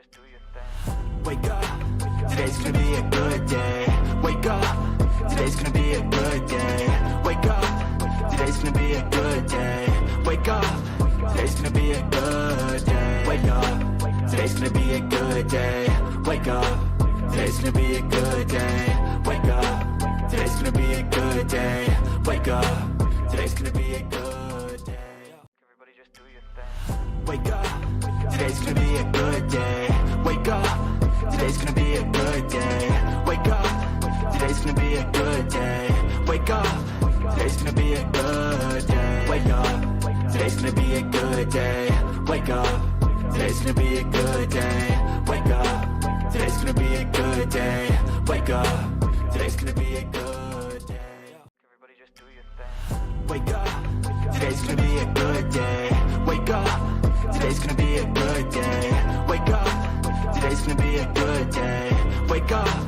just do your thing. Wake up, today's gonna be a good day. Wake up, today's gonna be a good day. Wake up, today's gonna be a good day. Wake up, today's gonna be a good day. Wake up, today's gonna be a good day. Wake up, today's gonna be a good day. Wake up, today's gonna be a good day. Wake up, today's gonna be a good day. Everybody just do your thing. Wake up, today's gonna be a good day. Wake up, today's gonna be a good day. Wake up, today's gonna be a good day. Wake up, today's gonna be a good day. Wake up, today's gonna be a good day. Wake up, today's gonna be a good day. Wake up, today's gonna be a good day. Wake up, today's gonna be a good day. Everybody just do your thing. Wake up, today's gonna be a good day. Wake up, today's gonna be a good day. Wake up, today's gonna be a good day. Wake up,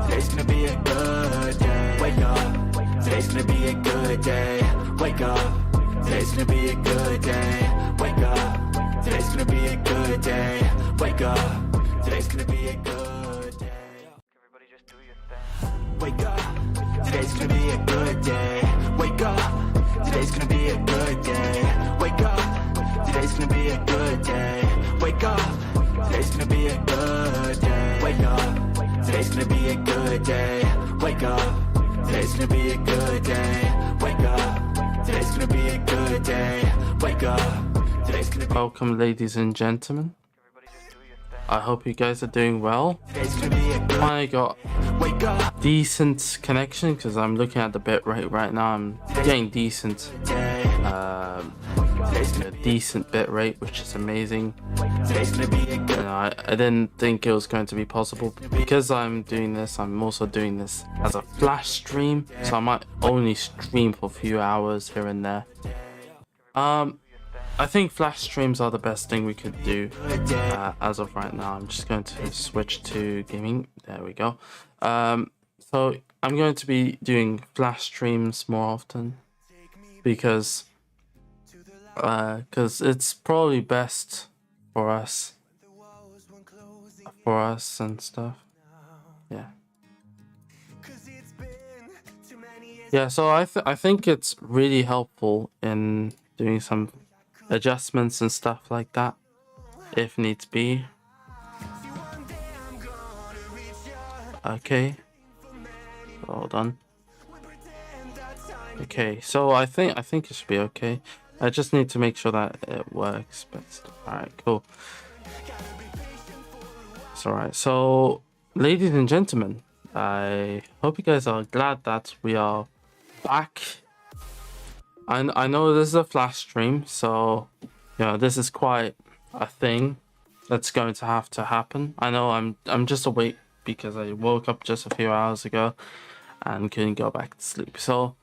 today's gonna be a good day. Wake up, today's gonna be a good day. Wake up, today's gonna be a good day. Wake up, today's gonna be a good day. Wake up, today's gonna be a good day. Everybody just do your thing. Wake up, today's gonna be a good day. Wake up, today's gonna be a good day. Wake up, today's gonna be a good day. Wake up, today's gonna be a good day. Wake up, today's gonna be a good day. Wake up, today's gonna be a good day. Wake up, today's gonna be a good day. Wake up, today's gonna be. Welcome, ladies and gentlemen. I hope you guys are doing well. Finally got decent connection because I'm looking at the bitrate right now. I'm getting decent, a decent bitrate, which is amazing. You know, I didn't think it was going to be possible because I'm doing this. I'm also doing this as a flash stream, so I might only stream for a few hours here and there. I think flash streams are the best thing we could do as of right now. I'm just going to switch to gaming. There we go. So I'm going to be doing flash streams more often because it's probably best for us and stuff. Yeah, so I think it's really helpful in doing some adjustments and stuff like that if needs be. Okay, hold on. Okay, so I think it should be okay. I just need to make sure that it works. But alright, cool. It's alright. So, ladies and gentlemen, I hope you guys are glad that we are back. I know this is a flash stream, so you know this is quite a thing that's going to have to happen. I know I'm just awake because I woke up just a few hours ago and couldn't go back to sleep. So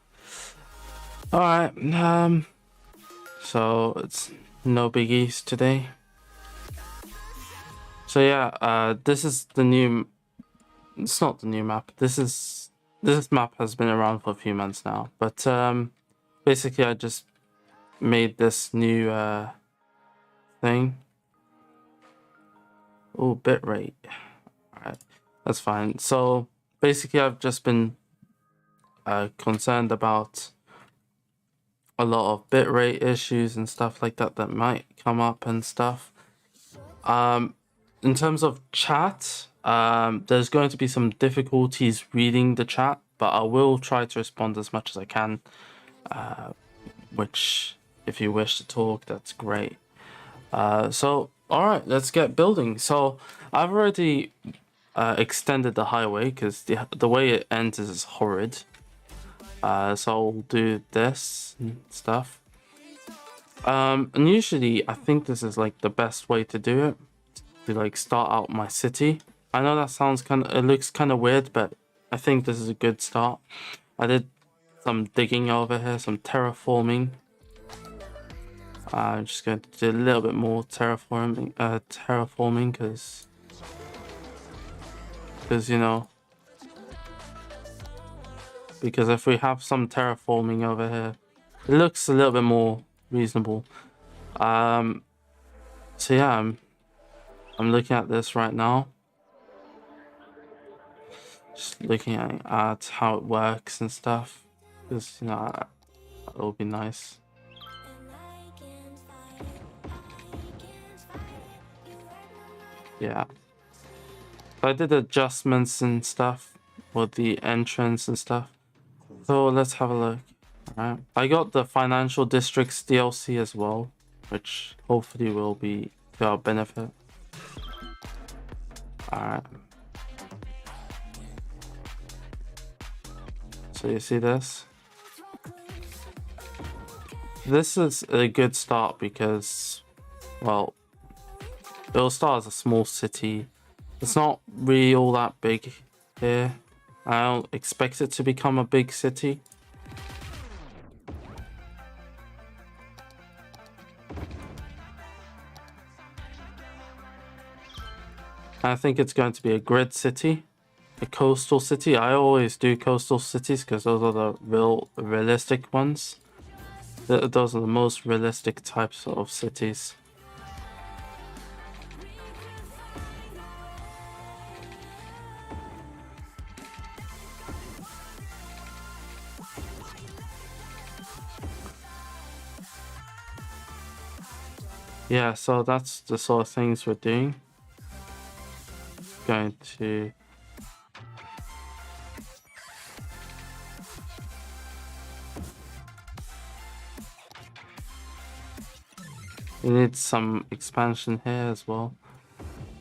alright, so it's no biggies today. So yeah, this is the new. It's not the new map. This map has been around for a few months now, but basically, I just made this new thing. Oh, bitrate. Alright, that's fine. So basically, I've just been concerned about a lot of bitrate issues and stuff like that that might come up and stuff. In terms of chat, there's going to be some difficulties reading the chat, but I will try to respond as much as I can. Which, if you wish to talk, that's great. So, alright, let's get building. So, I've already extended the highway because the way it ends is horrid. So, I'll do this and stuff. And usually, I think this is like the best way to do it. To like start out my city. I know that sounds it looks kind of weird, but I think this is a good start. I did some digging over here, some terraforming. I'm just going to do a little bit more terraforming because you know, because if we have some terraforming over here, it looks a little bit more reasonable. So yeah, I'm looking at this right now. Just looking at how it works and stuff. Because, you know, it'll be nice. Yeah. So I did adjustments and stuff with the entrance and stuff. So let's have a look. Alright. I got the Financial Districts DLC as well, which hopefully will be to our benefit. Alright. So you see this? This is a good start because, well, it'll start as a small city. It's not really all that big here. I don't expect it to become a big city. I think it's going to be a grid city, a coastal city. I always do coastal cities because those are the realistic ones. Those are the most realistic types of cities. Yeah, so that's the sort of things we're doing. Going to we need some expansion here as well.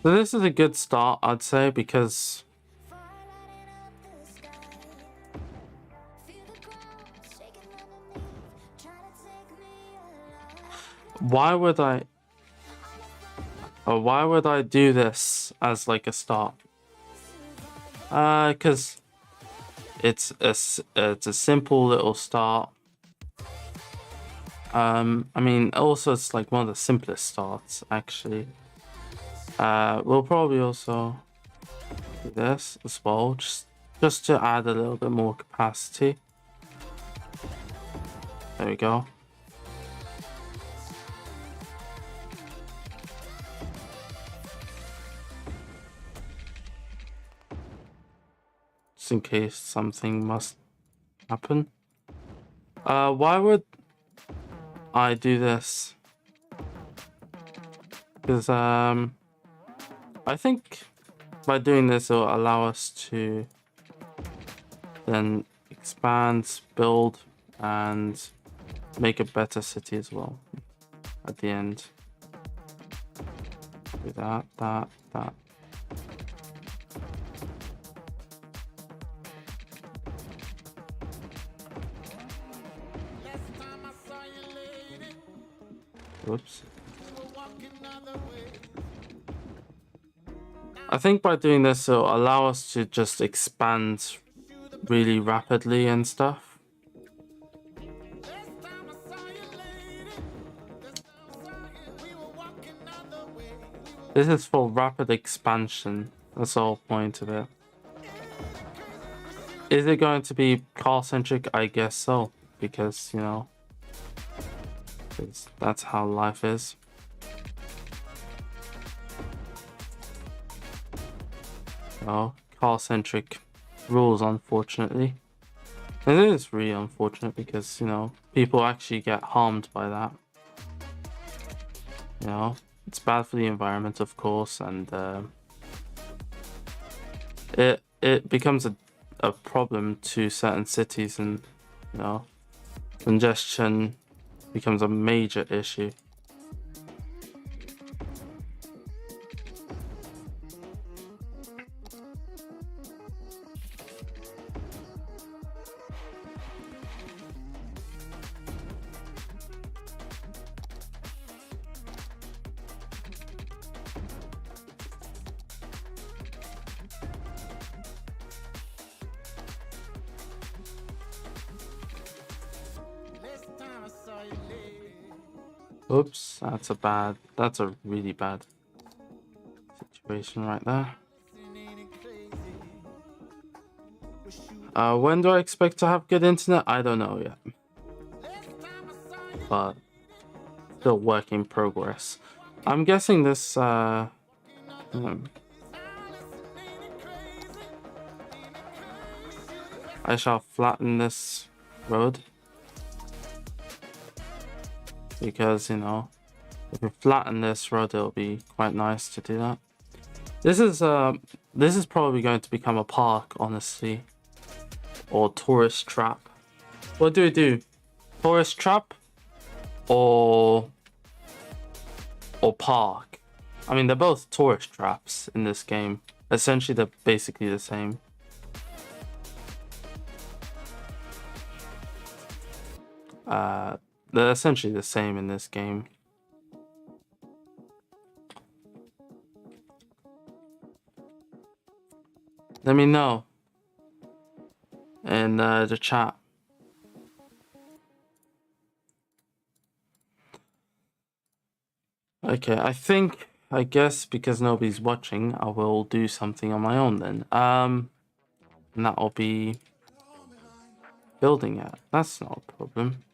So this is a good start, I'd say, because why would I do this as like a start? Because it's a simple little start. I mean, also it's like one of the simplest starts actually. We'll probably also do this as well, just to add a little bit more capacity. There we go. Just in case something must happen. Why would I do this? Because I think by doing this it will allow us to then expand, build, and make a better city as well at the end. Do that. Whoops. I think by doing this it'll allow us to just expand really rapidly and stuff. This is for rapid expansion. That's the whole point of it. Is it going to be car-centric? I guess so. Because, you know, that's how life is. Oh, car-centric rules, unfortunately. And it is really unfortunate because, you know, people actually get harmed by that. You know, it's bad for the environment, of course, and it becomes a problem to certain cities, and, you know, congestion becomes a major issue. Oops, that's a really bad situation right there. When do I expect to have good internet? I don't know yet. But still work in progress. I'm guessing this Hmm. I shall flatten this road because, you know, if we flatten this road, it'll be quite nice to do that. This is probably going to become a park, honestly, or tourist trap. What do we do? Tourist trap or park? I mean, they're both tourist traps in this game. Essentially, they're basically the same. They're essentially the same in this game. Let me know in the chat. Okay, I guess because nobody's watching, I will do something on my own then. And that'll be building it. That's not a problem.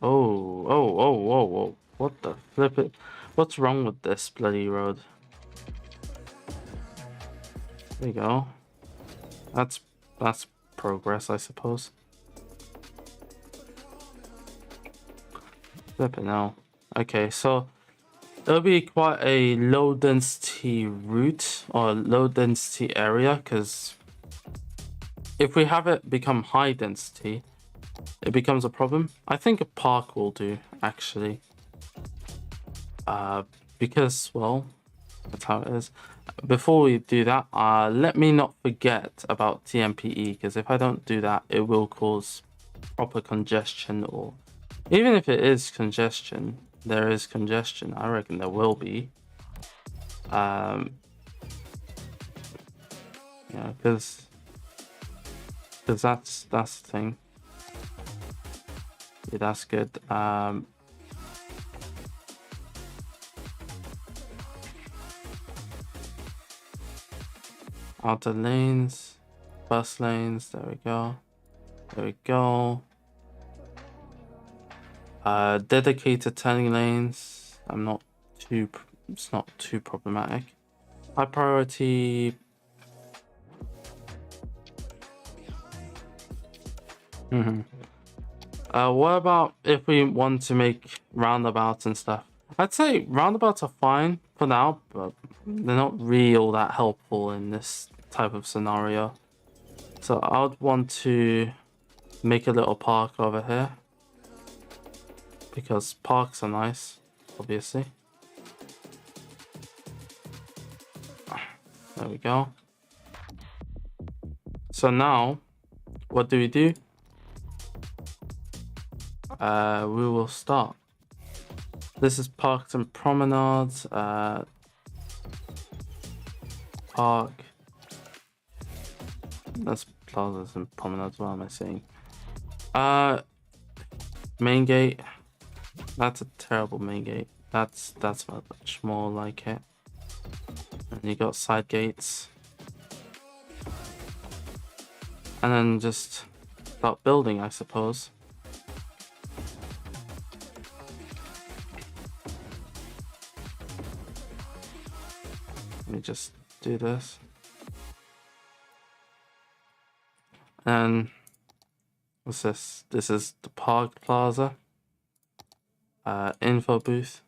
Whoa. What the flip it? What's wrong with this bloody road? There you go. That's progress, I suppose. Flip it now. Okay, so it'll be quite a low density route or low density area, because if we have it become high density, it becomes a problem. I think a park will do, actually. Because, well, that's how it is. Before we do that, let me not forget about TMPE, because if I don't do that, it will cause proper congestion, or even if it is congestion, there is congestion. I reckon there will be. Yeah, because that's the thing. Yeah, that's good. Outer lanes, bus lanes, there we go. There we go. Dedicated turning lanes. It's not too problematic. High priority. What about if we want to make roundabouts and stuff? I'd say roundabouts are fine for now, but they're not really all that helpful in this type of scenario. So I would want to make a little park over here, because parks are nice, obviously. There we go. So now, what do? We will start. This is parks and promenades. Park. That's plazas and promenades. What am I saying? Main gate. That's a terrible main gate. That's much more like it. And you got side gates. And then just start building, I suppose. Let me just do this. And what's this? This is the Park Plaza. Info booth.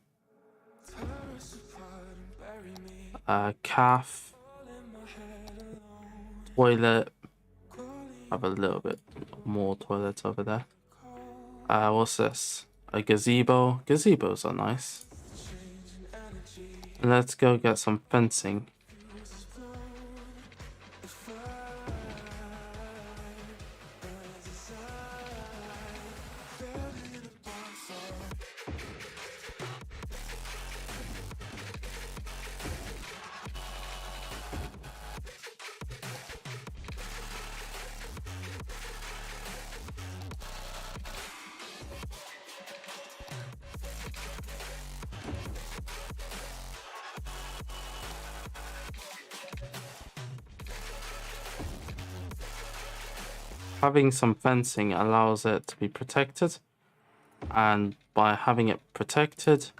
Calf. Toilet. I have a little bit more toilets over there. What's this? A gazebo. Gazebos are nice. Let's go get some fencing. having some fencing allows it to be protected, and by having it protected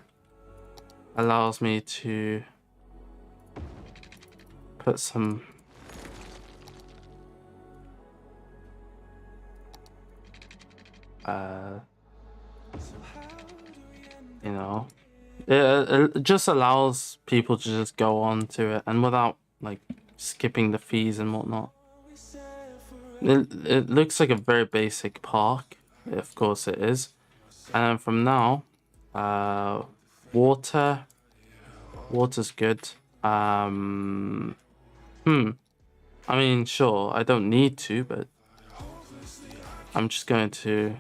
allows me to put some you know, it just allows people to just go on to it and without like skipping the fees and whatnot. It looks like a very basic park, of course it is. And then from now, water's good. I mean, sure, I don't need to, but I'm just going to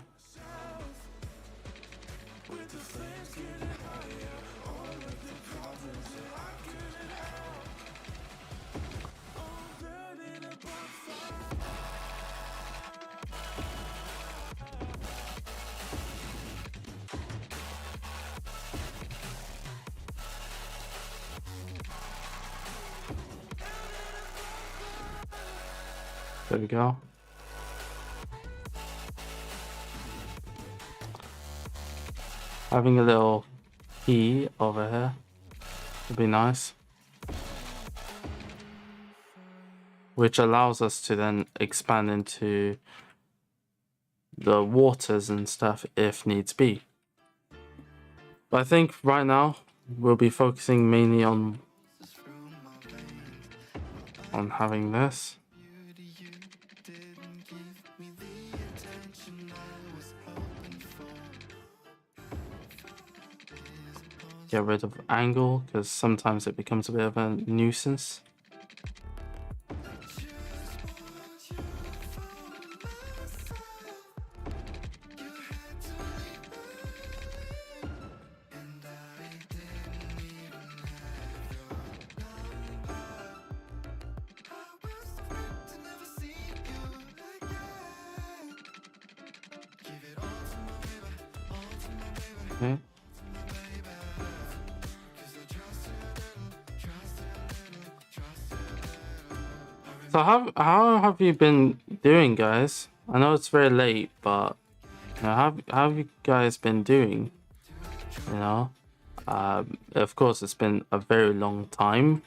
there we go. Having a little key over here would be nice. Which allows us to then expand into the waters and stuff if needs be. But I think right now we'll be focusing mainly on having this. Get rid of angle because sometimes it becomes a bit of a nuisance. Okay. So how have you been doing, guys? I know it's very late, but you know, how have you guys been doing? You know, of course it's been a very long time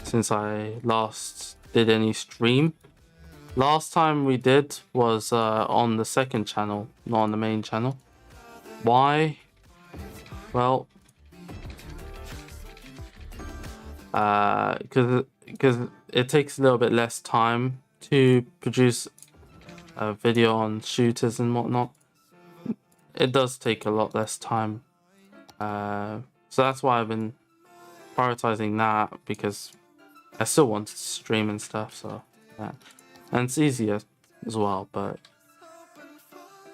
since I last did any stream. Last time we did was on the second channel, not on the main channel. Why? Well, because it takes a little bit less time to produce a video on shooters and whatnot. It does take a lot less time, so that's why I've been prioritizing that, because I still want to stream and stuff. So yeah, and it's easier as well, but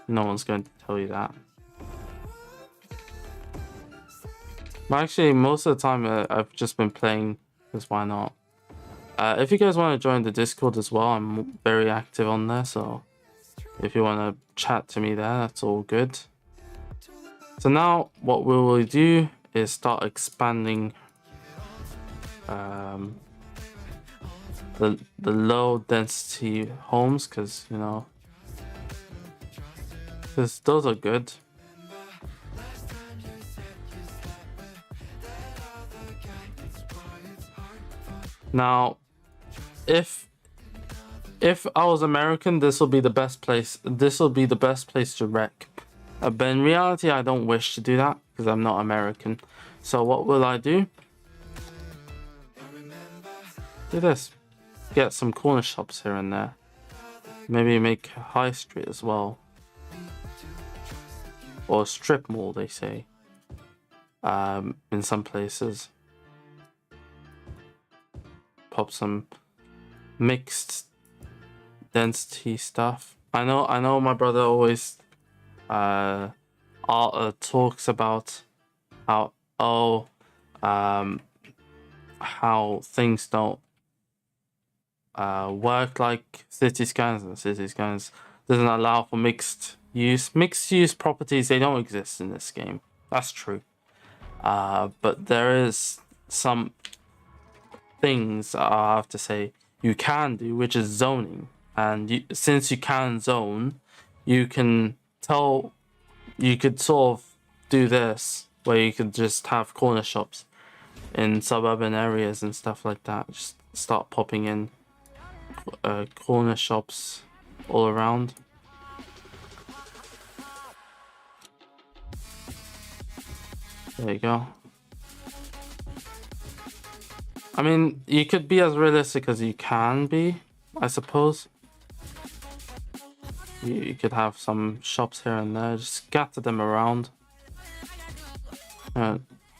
no one's going to tell you that. But actually, most of the time I've just been playing, because why not? If you guys want to join the Discord as well, I'm very active on there, so if you want to chat to me there, that's all good. So now what we will do is start expanding the low density homes, because you know, because those are good. Now, if I was American, this will be the best place. This will be the best place to wreck. But in reality, I don't wish to do that because I'm not American. So what will I do? Do this. Get some corner shops here and there. Maybe make a high street as well. Or a strip mall, they say. In some places. Pop some mixed density stuff. I know my brother always talks about how how things don't work like City Skylines, and City Skylines doesn't allow for mixed use properties. They don't exist in this game. That's true. But there is some things I have to say you can do, which is zoning. And since you can zone, you can tell, you could sort of do this where you could just have corner shops in suburban areas and stuff like that. Just start popping in corner shops all around. There you go. I mean, you could be as realistic as you can be, I suppose. You could have some shops here and there, just scatter them around.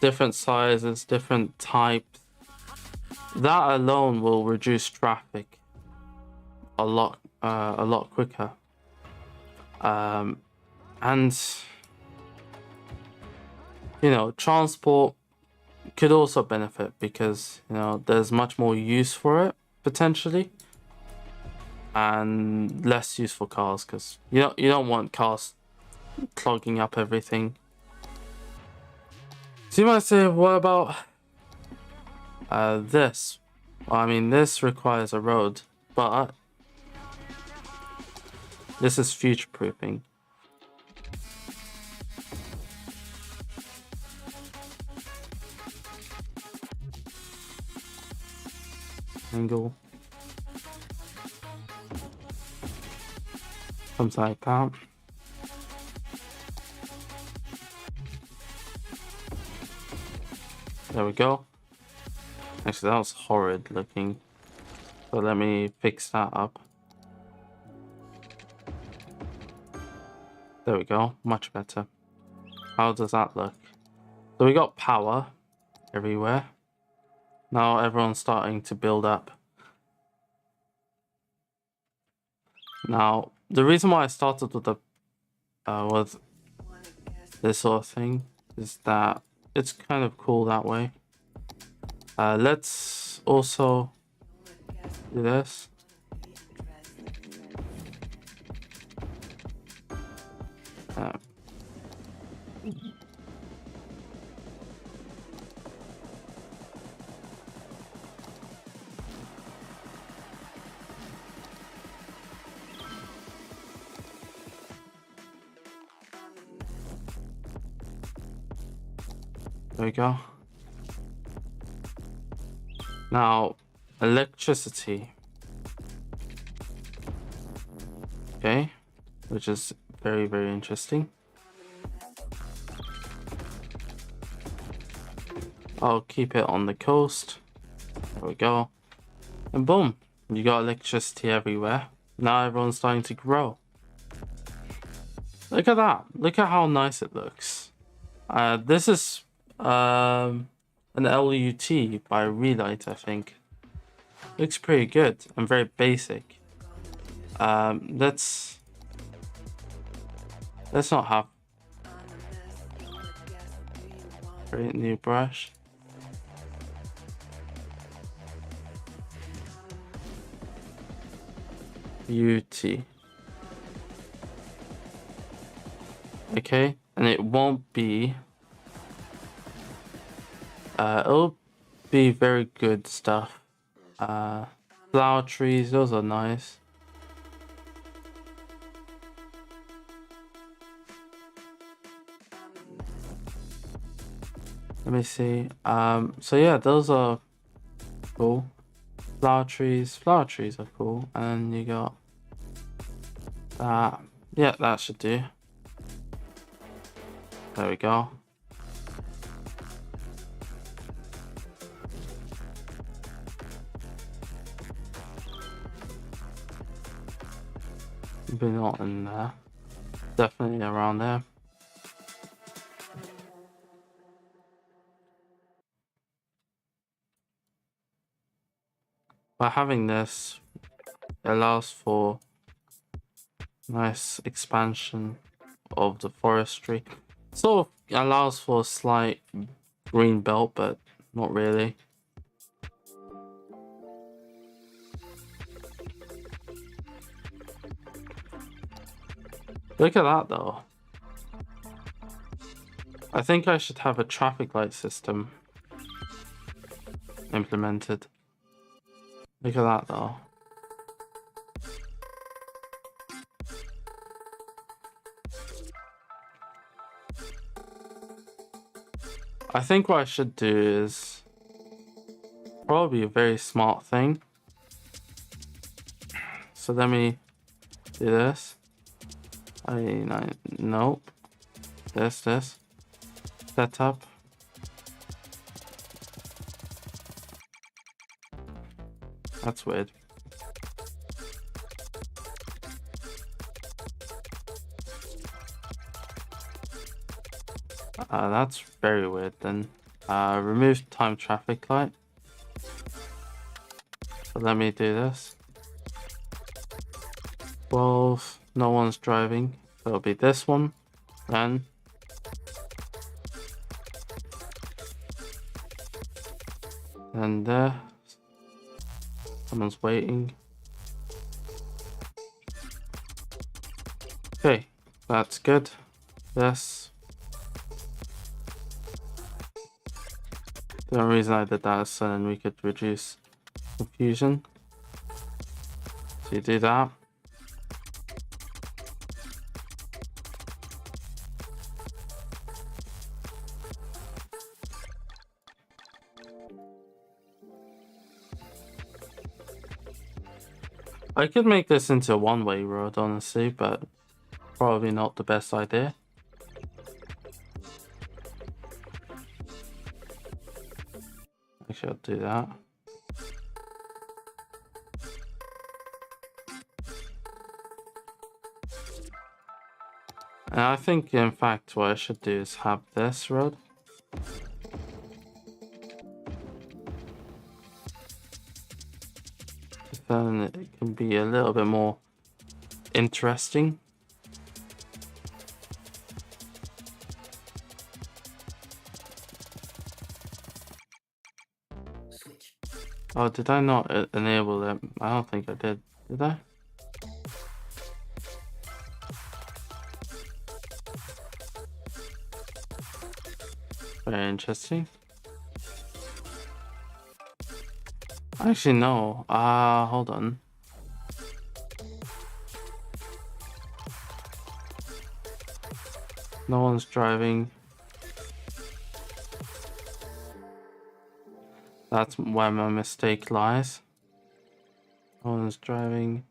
Different sizes, different types. That alone will reduce traffic a lot quicker. And you know, transport could also benefit because, you know, there's much more use for it potentially, and less use for cars because you don't want cars clogging up everything. So you might say, what about this? Well, I mean, this requires a road, but this is future-proofing. Angle. Something like that. There we go. Actually, that was horrid looking. So let me fix that up. There we go. Much better. How does that look? So we got power everywhere. Now everyone's starting to build up. Now, the reason why I started with the with this sort of thing is that it's kind of cool that way. Let's also do this. There we go. Now, electricity. Okay, which is very, very interesting. I'll keep it on the coast. There we go. And boom, you got electricity everywhere. Now everyone's starting to grow. Look at that. Look at how nice it looks. This is an LUT by Relight, I think. Looks pretty good and very basic. Let's not have create new brush. UT. Okay, and it won't be it'll be very good stuff. Flower trees, those are nice. Let me see. So yeah, those are cool. Flower trees are cool. And you got that. Yeah, that should do. There we go. Maybe not in there. Definitely around there. By having this, it allows for nice expansion of the forestry. Sort of allows for a slight green belt, but not really. Look at that though. I think I should have a traffic light system implemented. Look at that though. I think what I should do is probably a very smart thing. So let me do this. Nope. This. Setup. That's weird. That's very weird then. Remove time traffic light. So let me do this. 12, no one's driving. So it'll be this one. Then and there. Someone's waiting. Okay, that's good. This. The only reason I did that is so then we could reduce confusion. So you do that. I could make this into a one-way road, honestly, but probably not the best idea. Actually, I'll do that. And I think, in fact, what I should do is have this road. Then it can be a little bit more interesting. Oh, did I not enable it? I don't think I did. Did I? Very interesting. Actually, no. Hold on. No one's driving. That's where my mistake lies. No one's driving.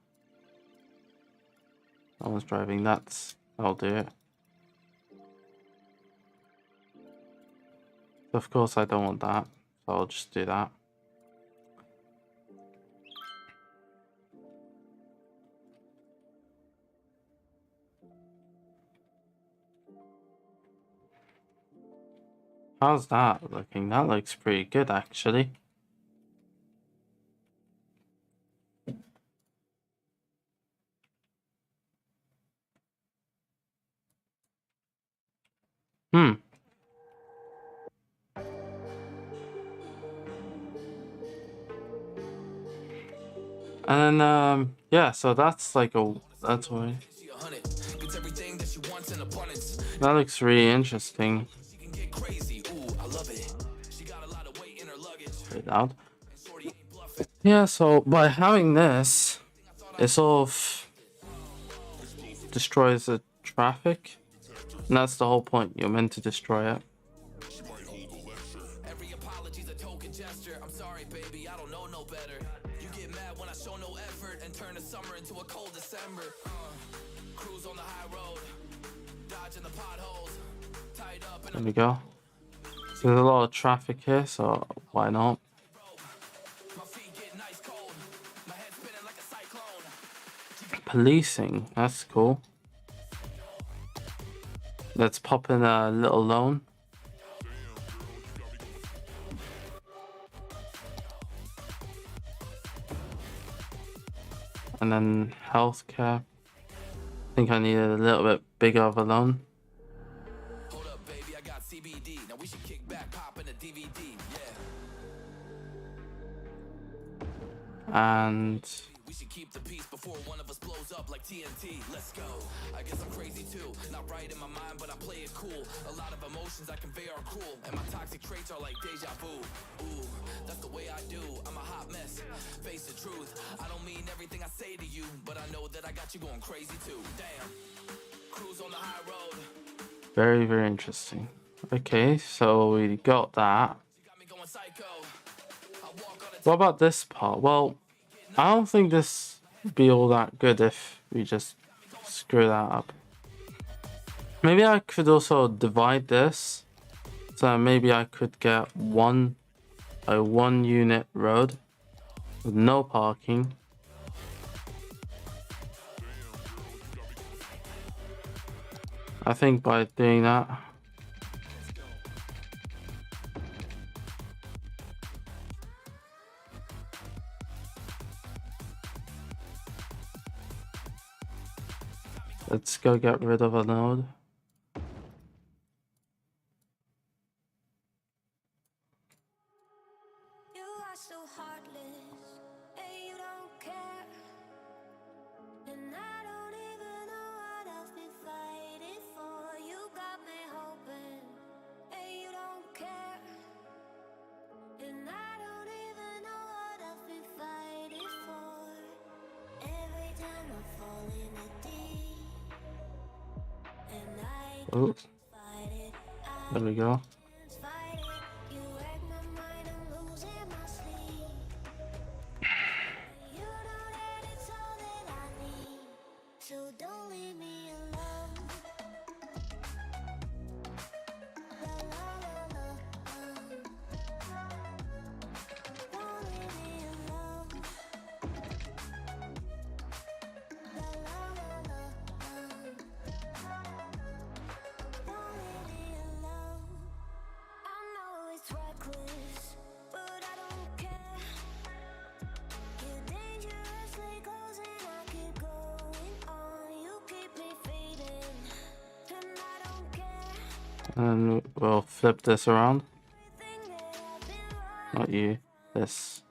No one's driving. I'll do it. Of course, I don't want that, so I'll just do that. How's that looking? That looks pretty good, actually. And then, yeah, so that's like that's why. That looks really interesting. Straight out. Yeah, so by having this, it sort of destroys the traffic. And that's the whole point. You're meant to destroy it. There we go. So there's a lot of traffic here, so why not? Policing, that's cool. Let's pop in a little loan. And then healthcare. I think I needed a little bit bigger of a loan. Hold up, baby, I got CBD. Now we should kick back, pop in a DVD. Yeah. And We should keep the peace before one of us blows up like TNT. Let's go. I guess I'm crazy too. Not right in my mind, but I play it cool. A lot of emotions I convey are cruel, and my toxic traits are like deja vu. Ooh, that's the way I do. I'm a hot mess. Face the truth. I don't mean everything I say to you, but I know that I got you going crazy too. Damn. Cruise on the high road. Very, very interesting. Okay, so we got that. Got me going psycho. I walk on What about this part? Well, I don't think this would be all that good if we just screw that up. Maybe I could also divide this, so maybe I could get a one unit road with no parking. I think by doing that, let's go get rid of a node. You are so heartless, and you don't care. And I don't even know what I've been fighting for. You got me hoping, and you don't care. And I don't even know what I've been fighting for. Every time I fall in a deep, and I Oh, can't fight it. there we go. Can't fight it. You wreck my mind, I'm losing my sleep. You know that it's all that I need, so don't leave me alone. La la la la, don't leave me alone. La la la la, don't leave me alone. I know it's reckless, but I don't care. You're dangerously close and I keep going on. You keep me fading, and I don't care. And we'll flip this around. Everything that I've been wrong. Not you. This.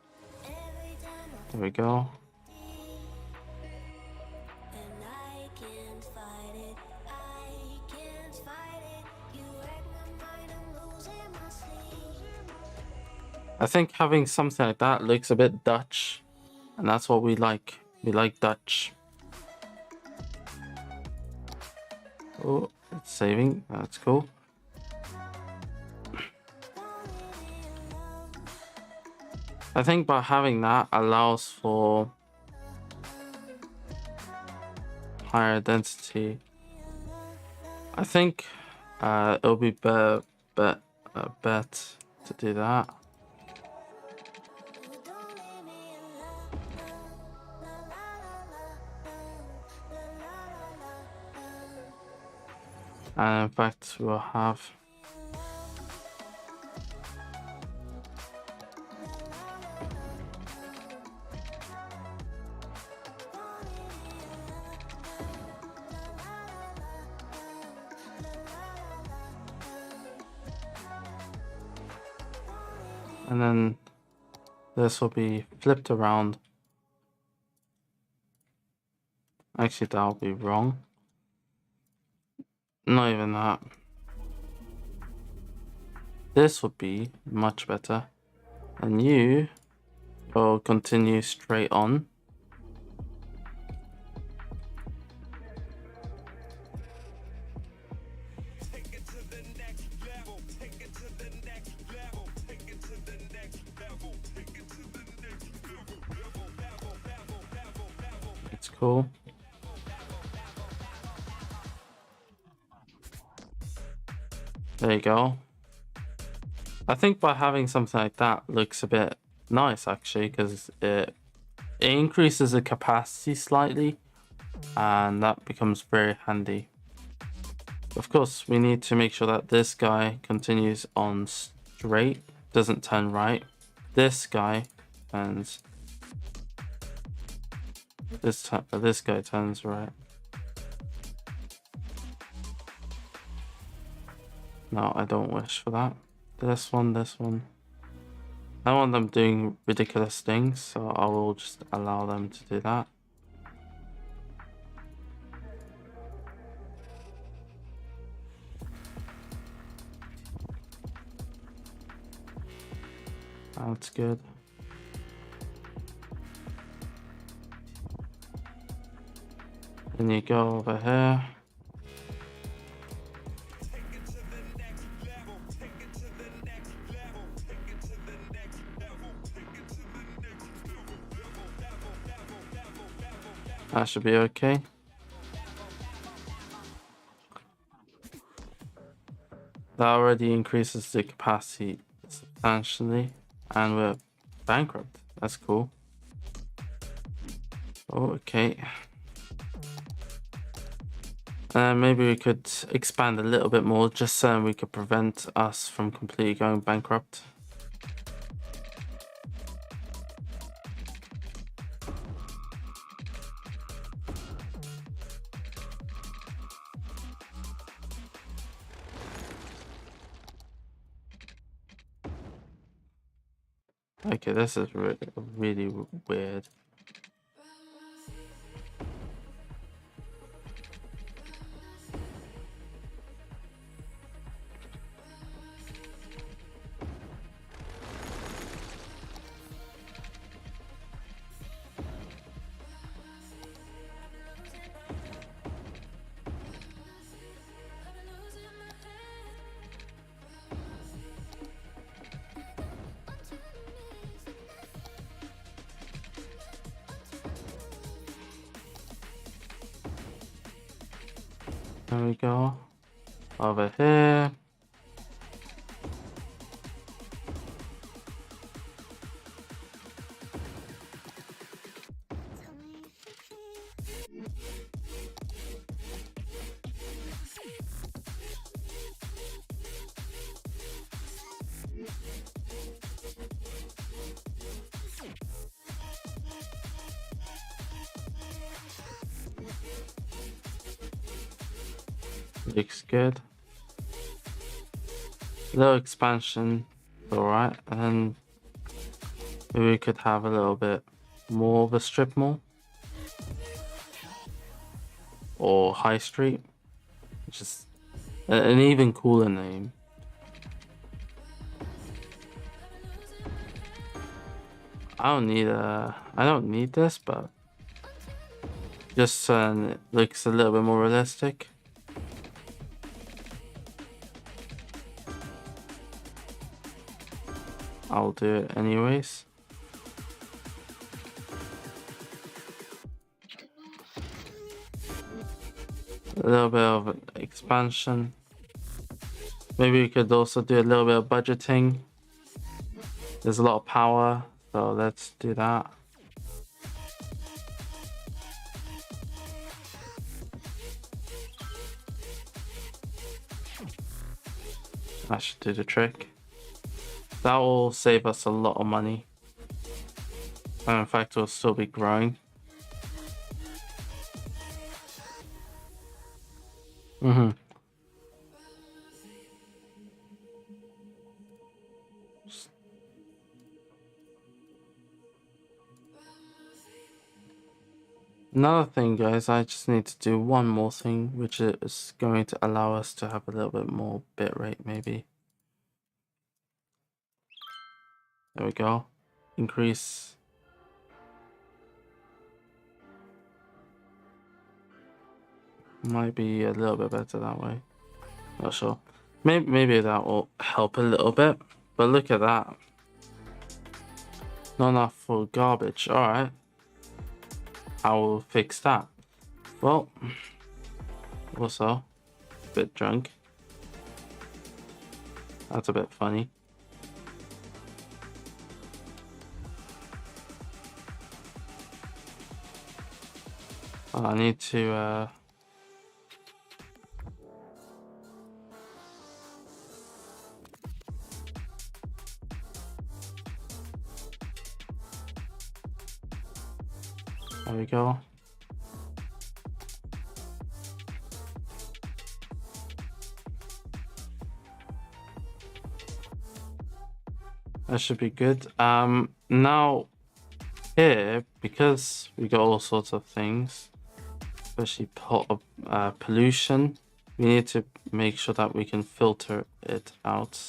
Every time I There we go. and I can't fight it. I can't fight it. You wreck my mind, I'm losing my sleep. I think having something like that looks a bit Dutch, and that's what we like. We like Dutch. Oh, it's saving. That's cool. I think by having that allows for higher density. I think it'll be better, bet to do that. Don't leave me alone. La la la la, la la la la. And in fact, we'll have and then this will be flipped around. Actually, that'll be wrong. Not even that. This would be much better. And you will continue straight on. It's cool. There you go. I think by having something like that looks a bit nice actually, because it increases the capacity slightly, and that becomes very handy. Of course, we need to make sure that this guy continues on straight, doesn't turn right. This guy turns. This guy turns right. No, I don't wish for that. This one. I don't want them doing ridiculous things, so I will just allow them to do that. That's good. Then you go over here. That should be okay. That already increases the capacity substantially, and we're bankrupt. That's cool. Okay. Maybe we could expand a little bit more, just so we could prevent us from completely going bankrupt. Okay, this is really weird. There we go. Over here. Looks good. Little expansion, alright, and then maybe we could have a little bit more of a strip mall or high street, which is an even cooler name. I don't need this, but just so it looks a little bit more realistic. I'll do it anyways. A little bit of expansion. Maybe we could also do a little bit of budgeting. There's a lot of power, so let's do that. That should do the trick. That will save us a lot of money. And in fact, we'll still be growing. Another thing, guys, I just need to do one more thing, which is going to allow us to have a little bit more bitrate, maybe. There we go. Increase. Might be a little bit better that way. Not sure. Maybe that will help a little bit. But look at that. Not enough for garbage. Alright. I will fix that. Well, also, a bit drunk. That's a bit funny. I need to there we go. That should be good. Now here, because we got all sorts of things, especially pollution, we need to make sure that we can filter it out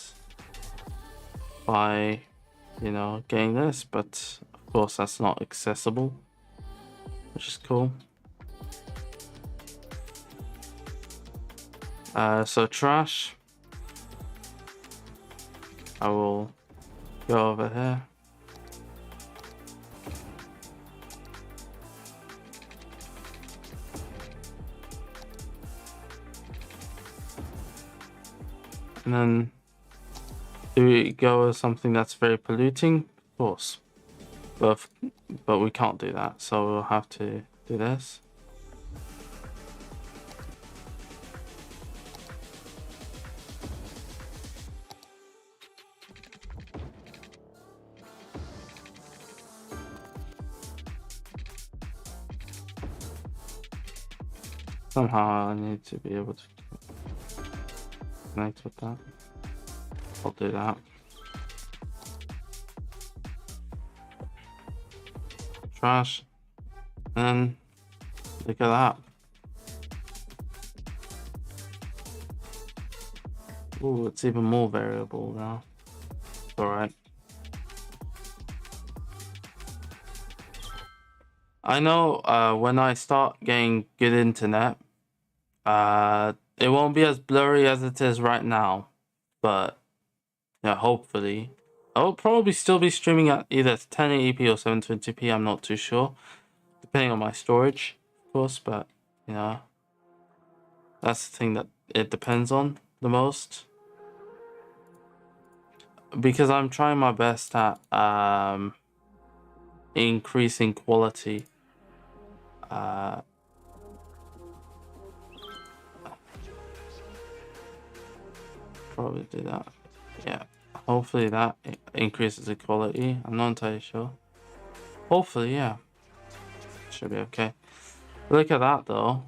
by, you know, getting this, but of course that's not accessible, which is cool. So trash, I will go over here. And then do we go with something that's very polluting? Of course. But we can't do that, so we'll have to do this. Somehow I need to be able to connect with that. I'll do that. Trash. And look at that. Ooh, it's even more variable now. Alright. I know when I start getting good internet, it won't be as blurry as it is right now, but yeah, hopefully. I'll probably still be streaming at either 1080p or 720p, I'm not too sure, depending on my storage, of course, but you know, that's the thing that it depends on the most. Because I'm trying my best at increasing quality. Probably do that. Yeah, hopefully that increases the quality. I'm not entirely sure. Hopefully, yeah. Should be okay. Look at that though.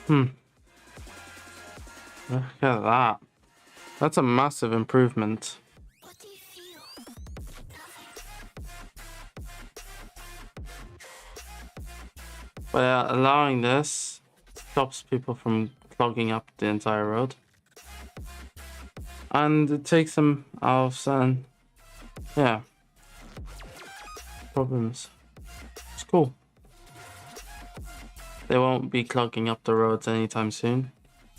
Look at that. That's a massive improvement. What do you feel? But yeah, allowing this stops people from clogging up the entire road. And it takes them out of certain, yeah, problems. It's cool. They won't be clogging up the roads anytime soon.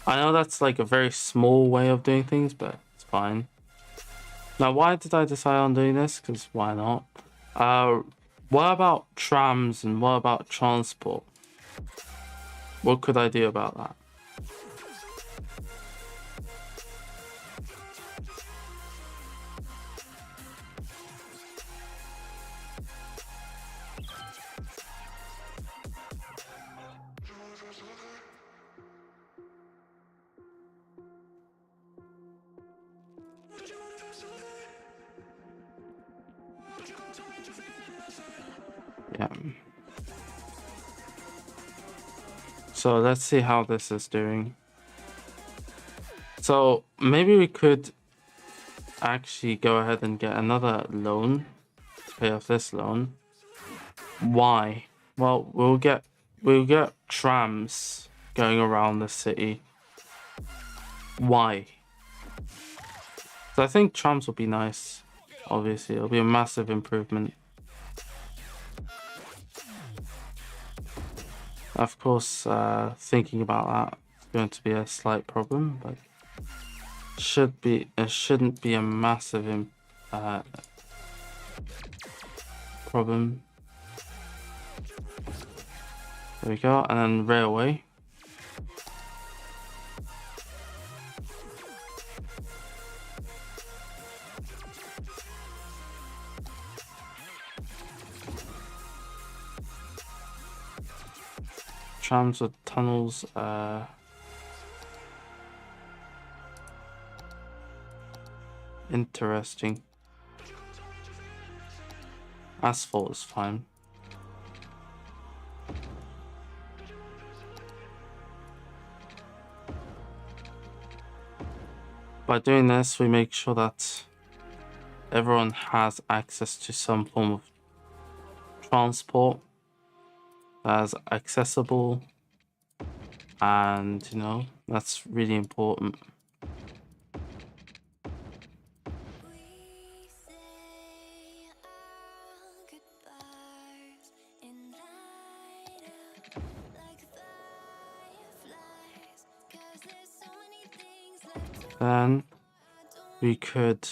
I know that's like a very small way of doing things, but it's fine. Now, why did I decide on doing this? Because why not? What about trams and what about transport? What could I do about that? Yeah. So let's see how this is doing. So maybe we could actually go ahead and get another loan to pay off this loan. Why? Well, we'll get trams going around the city. Why? So I think trams will be nice. Obviously, it'll be a massive improvement. Of course, thinking about that is going to be a slight problem, but it shouldn't be a massive problem. There we go, and then railway. Trams with tunnels. Interesting. Asphalt is fine. By doing this, we make sure that everyone has access to some form of transport that's accessible, and you know, that's really important. We say our goodbyes and light up like fireflies, 'cause there's so many things left to Then I don't we could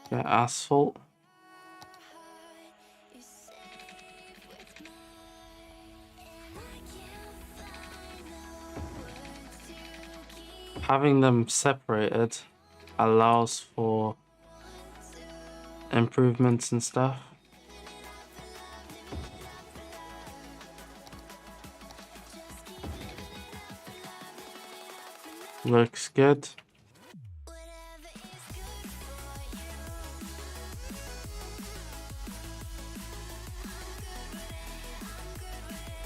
get asphalt. hide. You're safe with mine, and I can't find the words to keep Having them separated allows for improvements and stuff. Looks good. whatever is good for you.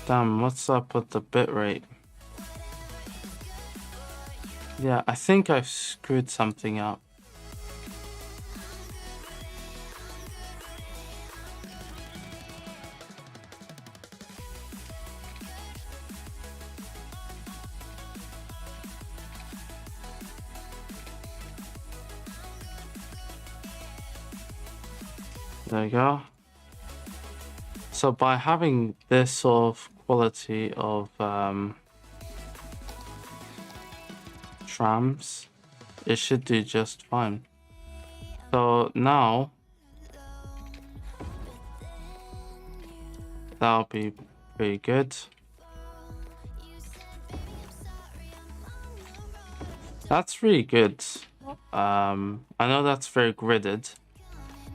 Damn, what's up with the bitrate? Yeah, I think I've screwed something up. There you go. So by having this sort of quality of trams, it should do just fine. So now that'll be pretty good. That's really good. I know that's very gridded.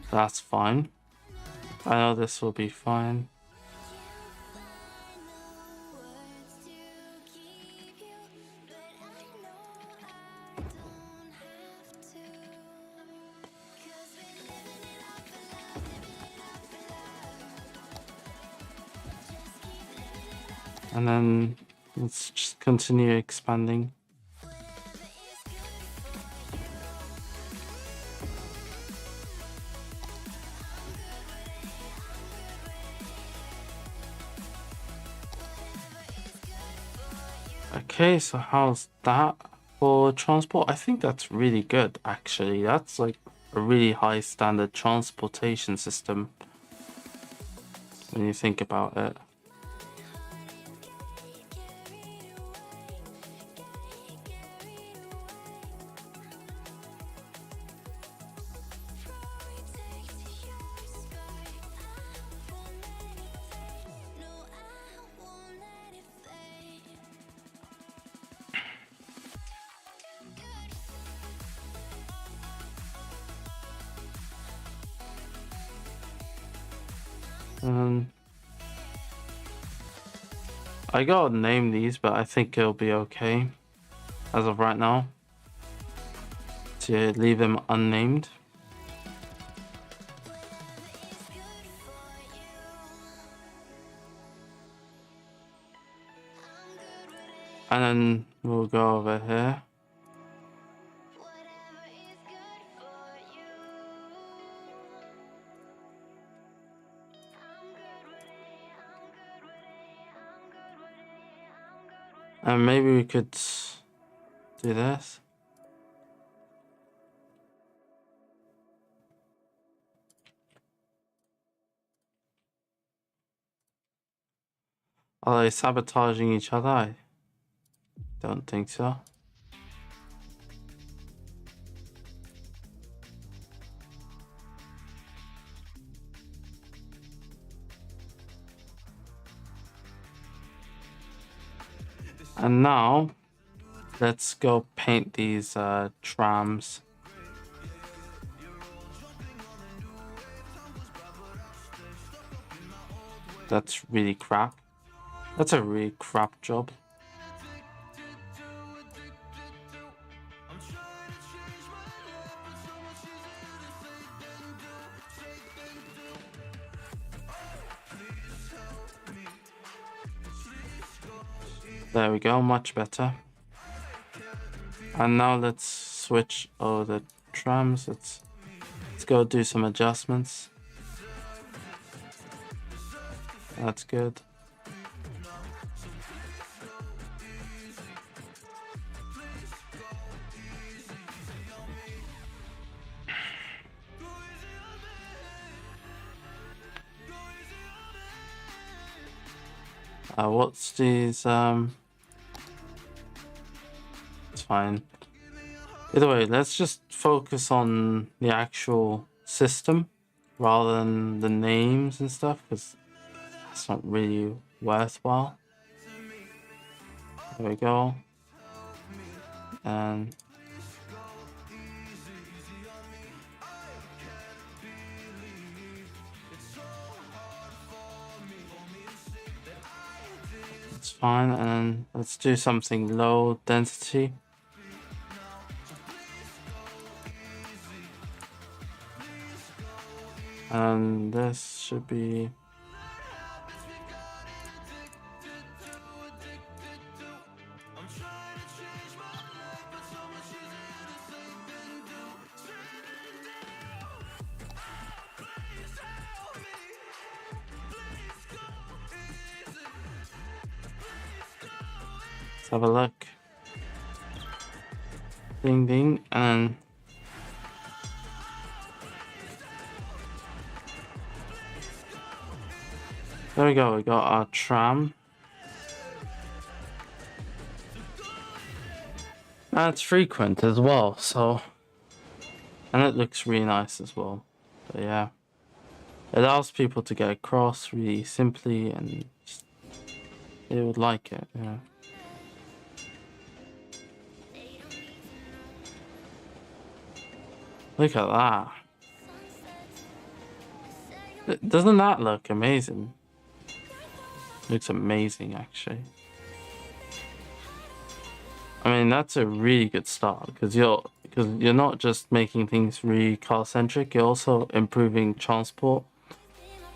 That's fine. I know this will be fine. Words to keep you, but I know I don't have to. 'Cause we're living it up for love, living it up for love. Just keep living it up. And then let's just continue expanding. Whatever is good for you. Okay, so how's that for transport? I think that's really good, actually. That's like a really high standard transportation system when you think about it. I gotta name these, but I think it'll be okay as of right now to leave them unnamed. And then we'll go over here. And maybe we could do this. Are they sabotaging each other? I don't think so. And now, let's go paint these trams. That's really crap. That's a really crap job. There we go, much better. And now let's switch over the trams. Let's go do some adjustments. That's good. What's these? It's fine. Either way, let's just focus on the actual system rather than the names and stuff, because it's not really worthwhile. There we go. And it's fine. And then let's do something low density. And this should be let's have a look. Ding ding, and there we go, we got our tram. That's frequent as well, so, and it looks really nice as well. But yeah, it allows people to get across really simply, and just, they would like it. Yeah. Look at that. Doesn't that look amazing? Looks amazing, actually. I mean, that's a really good start, because you're not just making things really car centric, you're also improving transport.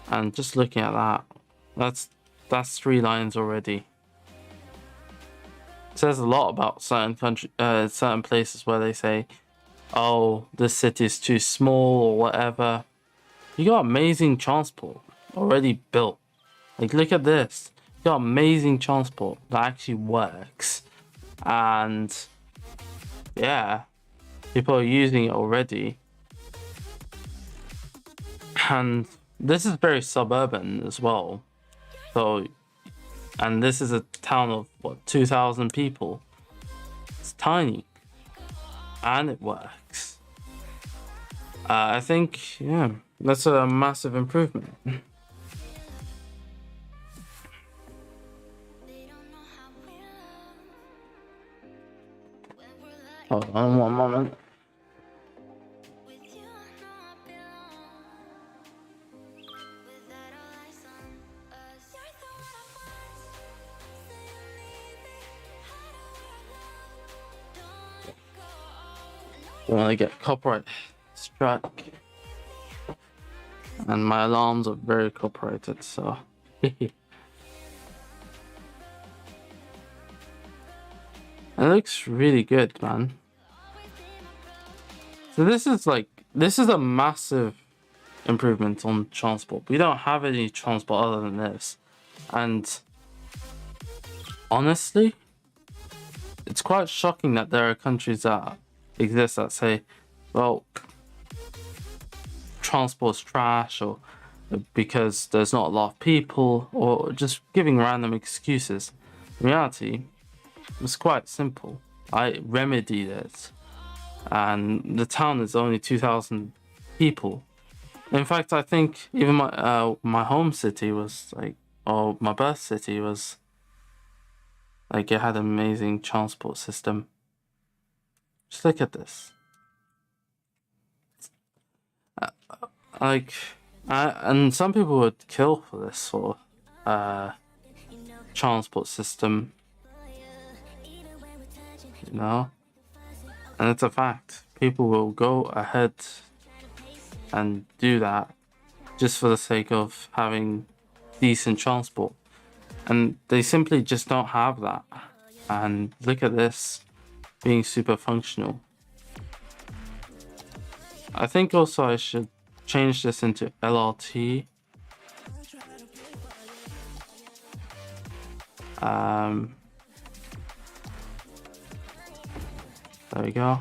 And just looking at that, that's 3 lines already. It says a lot about certain places where they say, oh, this city is too small or whatever. You got amazing transport already built. Like, look at this. You got amazing transport that actually works. And yeah, people are using it already. And this is very suburban as well. So, and this is a town of what, 2,000 people. It's tiny. And it works. I think, yeah, that's a massive improvement. Hold on one moment. Don't want to get copyright struck. And my alarms are very copyrighted, so. It looks really good, man. So this is a massive improvement on transport. We don't have any transport other than this. And honestly, it's quite shocking that there are countries that exist that say, well, transport's trash, or because there's not a lot of people, or just giving random excuses. In reality, it's quite simple. I remedied it, and the town is only 2,000 people. In fact, I think even my home city was like, or my birth city was like, it had an amazing transport system. Just look at this. And some people would kill for this sort of transport system, you know, and it's a fact. People will go ahead and do that just for the sake of having decent transport, and they simply just don't have that. And look at this being super functional. I think also I should change this into LRT. There we go.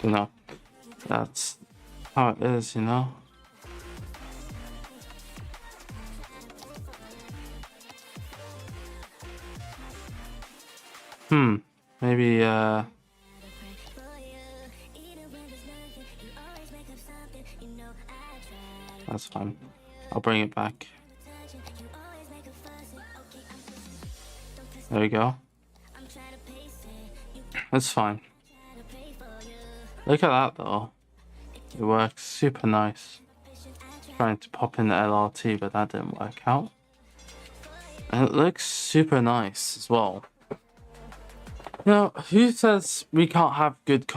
You know, that's how it is, you know. Maybe that's fine. I'll bring it back. There we go. That's fine. Look at that though. It works super nice. Trying to pop in the LRT, but that didn't work out. And it looks super nice as well. You know, who says we can't have good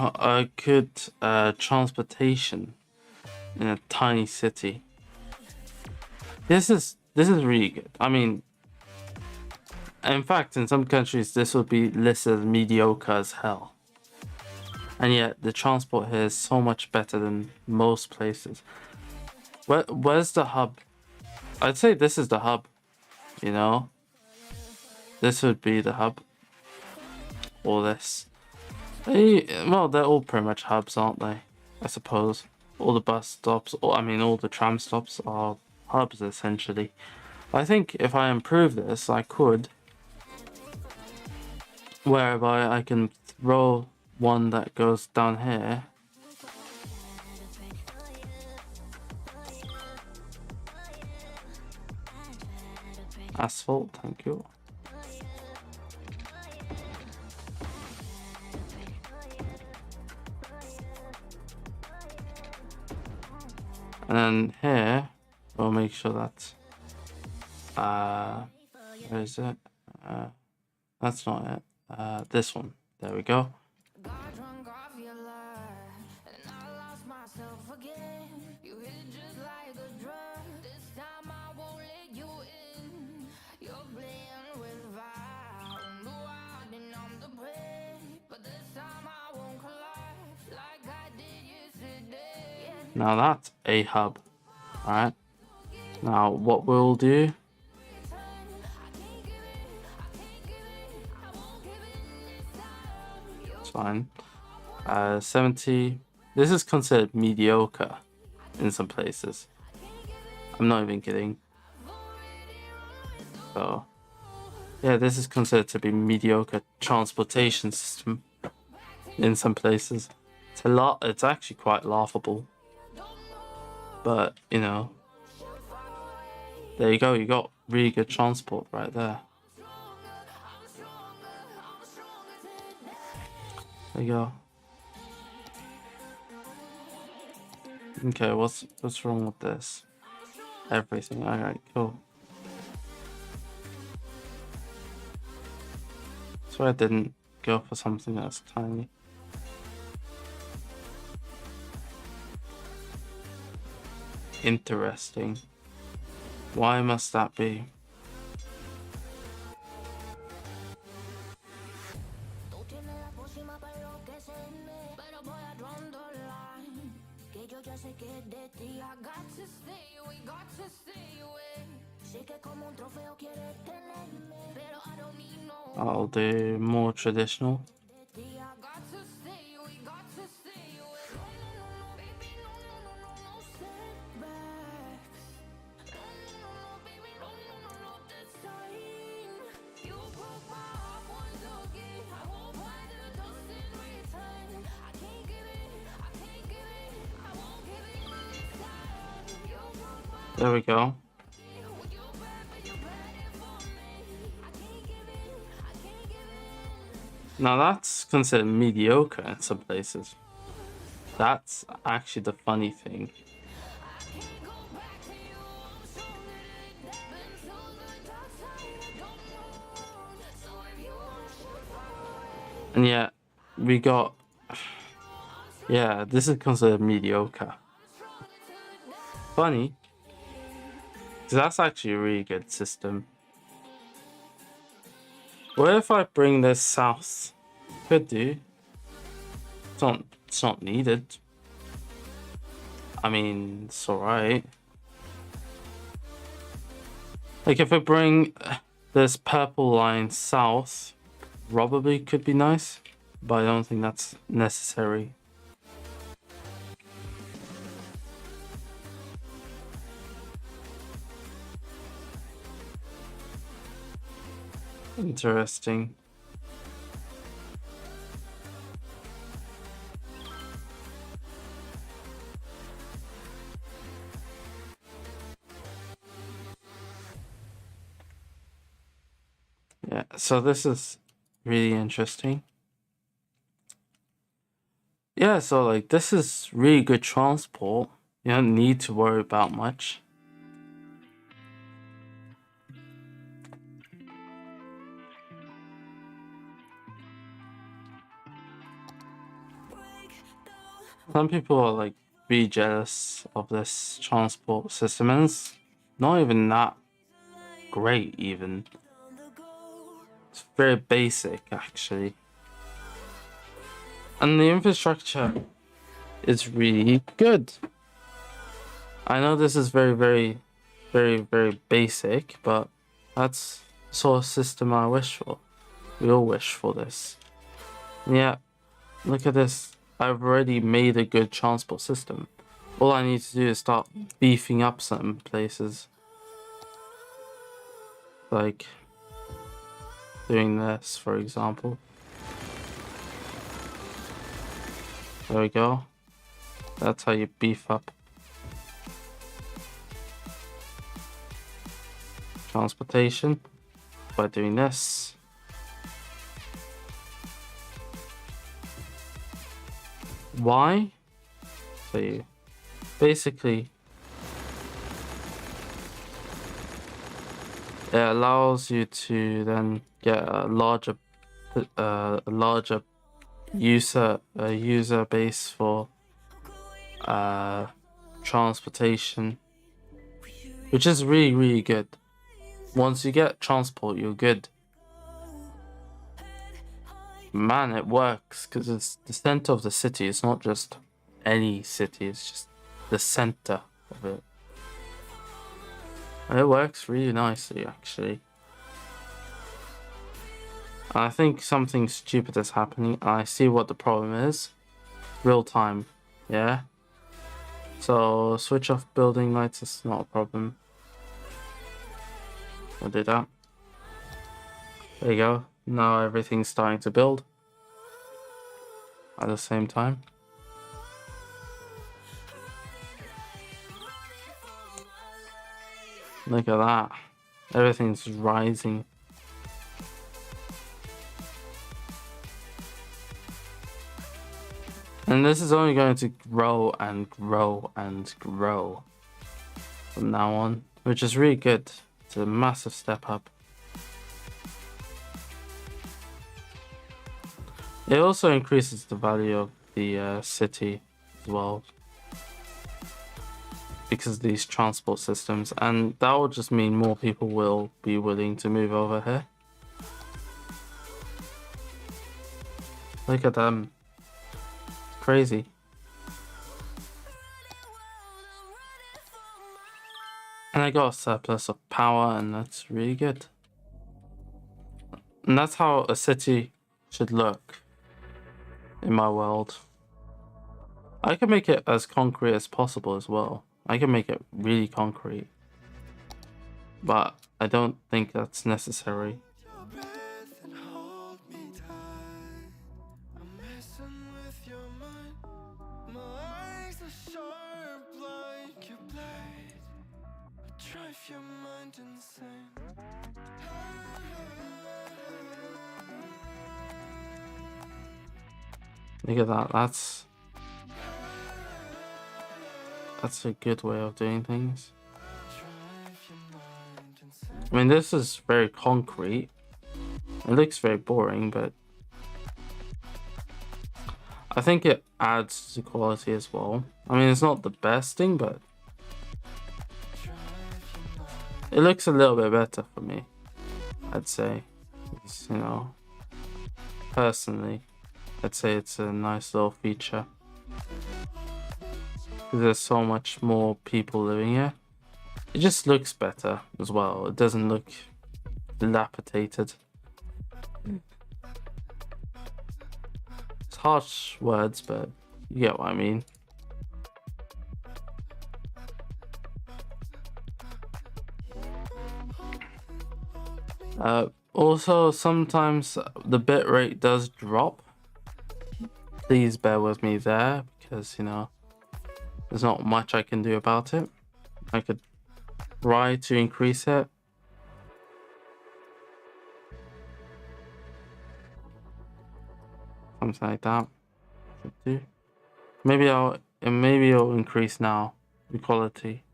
transportation in a tiny city? This is really good. I mean, in fact, in some countries, this would be listed as mediocre as hell. And yet, the transport here is so much better than most places. Where's the hub? I'd say this is the hub, you know? This would be the hub. Or this. Well, they're all pretty much hubs, aren't they? I suppose. All the bus stops, or I mean, all the tram stops are hubs, essentially. I think if I improve this, I could. Whereby I can throw one that goes down here. Asphalt, thank you. And then here, we'll make sure that, where is it? That's not it. This one. There we go. Now that's a hub. Alright. Now what we'll do. It's fine. 70. This is considered mediocre in some places. I'm not even kidding. So yeah, this is considered to be mediocre transportation system in some places. It's actually quite laughable. But, you know, there you go. You got really good transport right there. There you go. Okay, what's wrong with this? Everything. Alright, cool. So I didn't go for something that's tiny. Interesting. Why must that be? I'll do more traditional. There we go. Now that's considered mediocre in some places. That's actually the funny thing. And yet, we got... Yeah, this is considered mediocre. funny. 'Cause that's actually a really good system. What if I bring this south? Could do. It's not needed. I mean, it's alright. Like if I bring this purple line south, probably could be nice, but I don't think that's necessary. Interesting. Yeah, so this is really interesting. Yeah, so like this is really good transport. You don't need to worry about much. Some people are like really jealous of this transport system, and it's not even that great even. It's very basic actually. And the infrastructure is really good. I know this is very basic, but that's the sort of system I wish for. We all wish for this. Yeah, look at this. I've already made a good transport system. All I need to do is start beefing up some places. Like doing this, for example. There we go. That's how you beef up transportation by doing this. Why? So you basically it allows you to then get a larger user base for transportation, which is really good. Once you get transport, you're good. Man, it works because it's the center of the city. It's not just any city, it's just the center of it. And it works really nicely actually. I think something stupid is happening. I see what the problem is. Real time, yeah? So switch off building lights is not a problem. I'll do that. There you go. Now everything's starting to build at the same time. Look at that. Everything's rising. And this is only going to grow and grow and grow from now on, which is really good. It's a massive step up. It also increases the value of the city as well, because of these transport systems, and that will just mean more people will be willing to move over here. Look at them. Crazy. And I got a surplus of power, and that's really good. And that's how a city should look in my world. I can make it as concrete as possible as well. I can make it really concrete, but I don't think that's necessary. Look at that. That's a good way of doing things. I mean, this is very concrete. It looks very boring, but I think it adds to quality as well. I mean, it's not the best thing, but It looks a little bit better for me, I'd say. It's, you know, personally, I'd say it's a nice little feature. There's so much more people living here. It just looks better as well. It doesn't look dilapidated. It's harsh words, but you get what I mean. Also, sometimes the bitrate does drop. Please bear with me there, because, you know, there's not much I can do about it. I could try to increase it. Something like that. Should do. Maybe it'll increase now. The quality.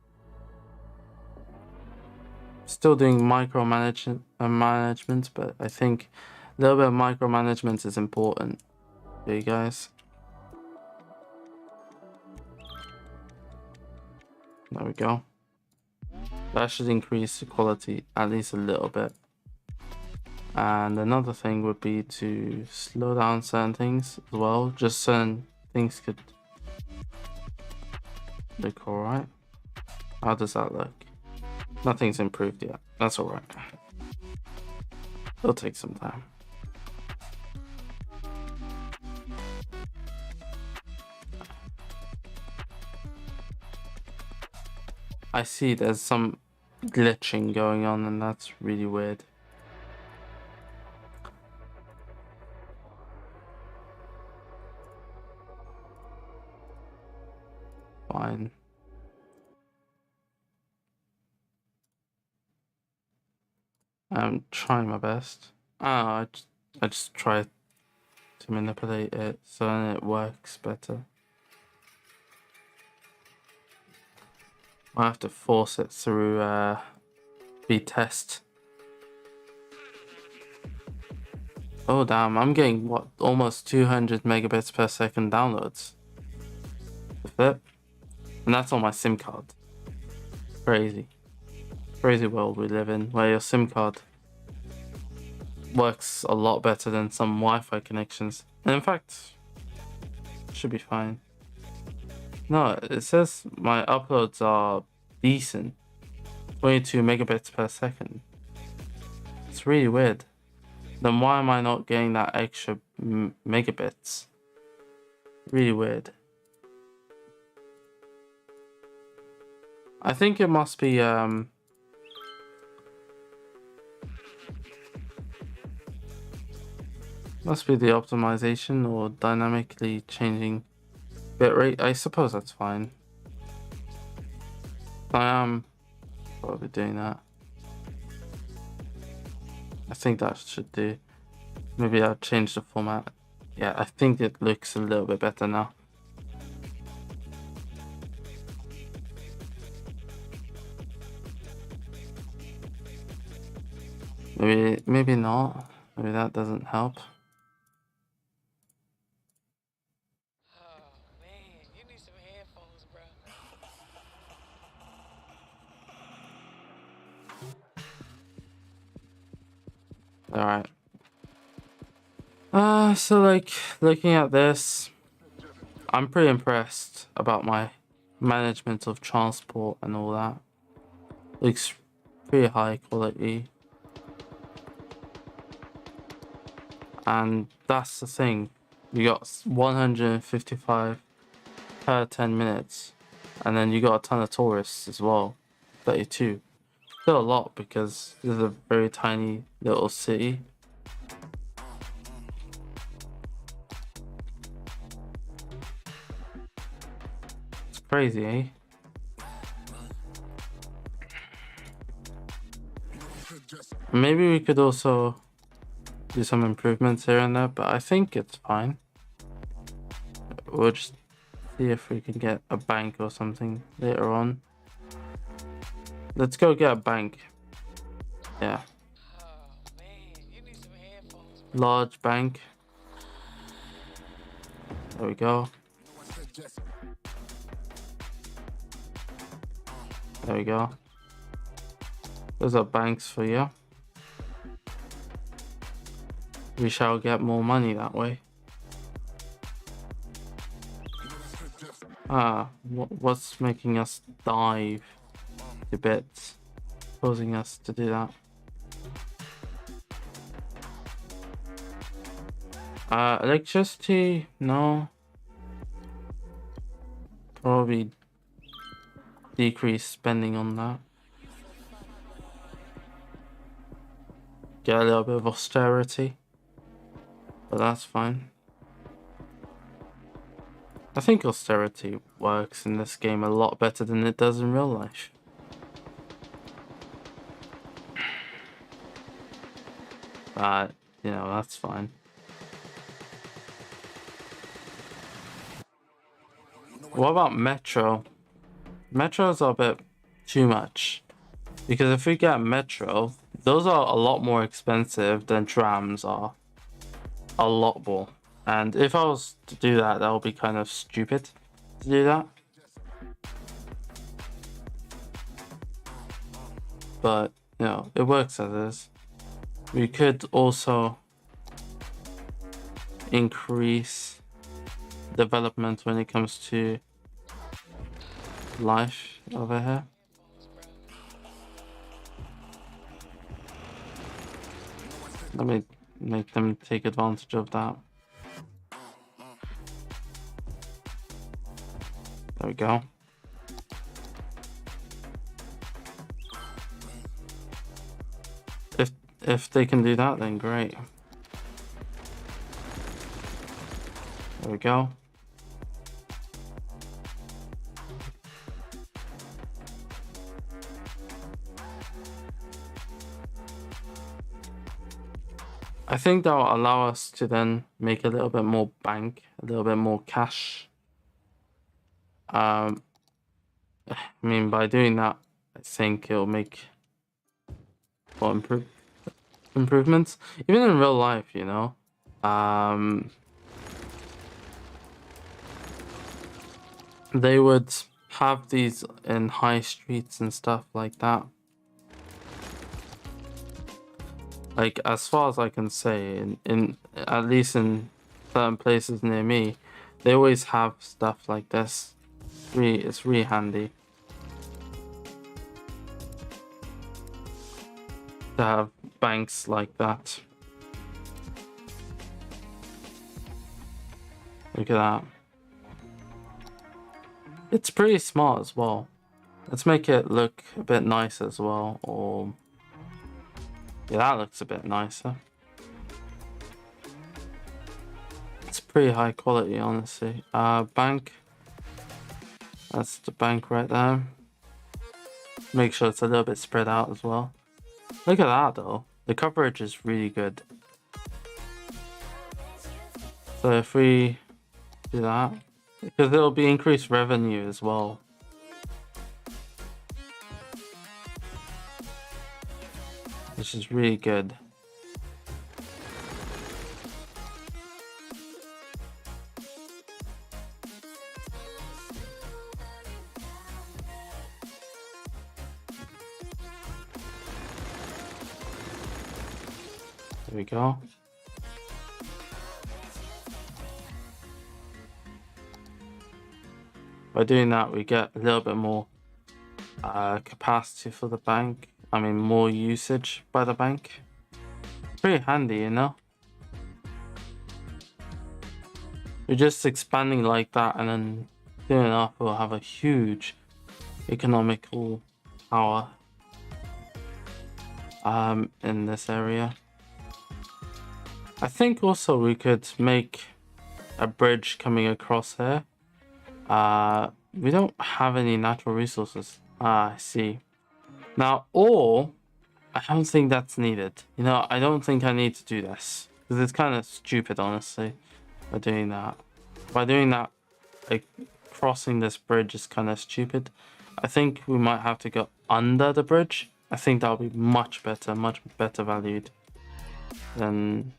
Still doing management, but I think a little bit of micromanagement is important for you guys. There we go. That should increase the quality at least a little bit. And another thing would be to slow down certain things as well. Just certain things could look alright. How does that look? Nothing's improved yet. That's alright. It'll take some time. I see there's some glitching going on, and that's really weird. Fine. I'm trying my best. I just try to manipulate it so then it works better. I have to force it through test. Oh damn, I'm getting what, almost 200 megabits per second downloads with it, and that's on my SIM card. Crazy world we live in, where your SIM card works a lot better than some Wi-Fi connections, and in fact it should be fine. No, it says my uploads are decent, 22 megabits per second. It's really weird. Then why am I not getting that extra megabits? Really weird. I think it must be the optimization or dynamically changing bitrate. I suppose that's fine. I am probably doing that. I think that should do. Maybe I'll change the format. Yeah, I think it looks a little bit better now. Maybe not. Maybe that doesn't help. Alright. So like, looking at this, I'm pretty impressed about my management of transport and all that. Looks pretty high quality. And that's the thing. You got 155 per 10 minutes. And then you got a ton of tourists as well. 32. Still a lot because this is a very tiny little city. It's crazy, eh? Maybe we could also do some improvements here and there, but I think it's fine. We'll just see if we can get a bank or something later on. Let's go get a bank. Yeah. Large bank. There we go. There we go. Those are banks for you. We shall get more money that way. What's making us dive to bits? Causing us to do that. Electricity, no. Probably decrease spending on that. Get a little bit of austerity, but that's fine. I think austerity works in this game a lot better than it does in real life. But, you know, that's fine. What about Metro? Metros are a bit too much. Because if we get Metro, those are a lot more expensive than trams are. A lot more. And if I was to do that, that would be kind of stupid to do that. But, you know, it works as is. We could also increase development when it comes to life over here. Let me make them take advantage of that. There we go. If they can do that, then great. There we go. I think that will allow us to then make a little bit more bank, a little bit more cash. I mean, by doing that, I think it'll make more improvements. Even in real life, you know. They would have these in high streets and stuff like that. Like, as far as I can say, in at least in certain places near me, they always have stuff like this. It's really handy to have banks like that. Look at that. It's pretty smart as well. Let's make it look a bit nicer as well. Or yeah, that looks a bit nicer. It's pretty high quality, honestly. Bank. That's the bank right there. Make sure it's a little bit spread out as well. Look at that though. The coverage is really good. So if we do that, because it'll be increased revenue as well. Which is really good. There we go. By doing that, we get a little bit more capacity for the bank. I mean, more usage by the bank. Pretty handy, you know? We're just expanding like that, and then soon enough we'll have a huge economical power in this area. I think also we could make a bridge coming across here. We don't have any natural resources. I see. Now, or I don't think that's needed. You know, I don't think I need to do this because it's kind of stupid, honestly, by doing that. By doing that, like crossing this bridge is kind of stupid. I think we might have to go under the bridge. I think that'll be much better valued than,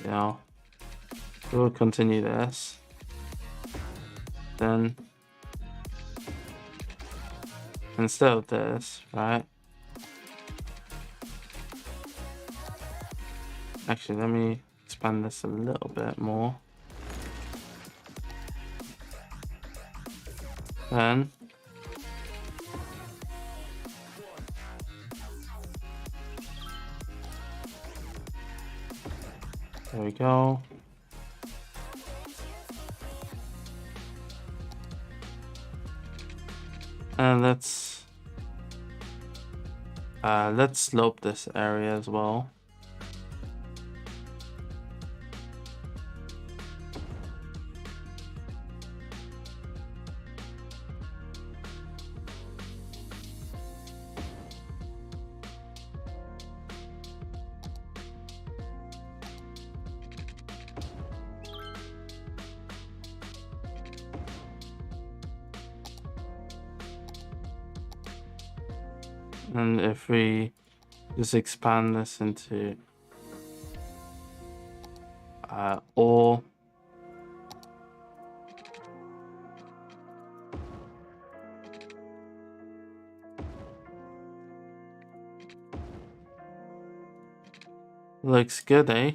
you know. We'll continue this. Then instead of this, right? Actually, let me expand this a little bit more. Then there we go. And let's slope this area as well. And if we just expand this into all, looks good, eh?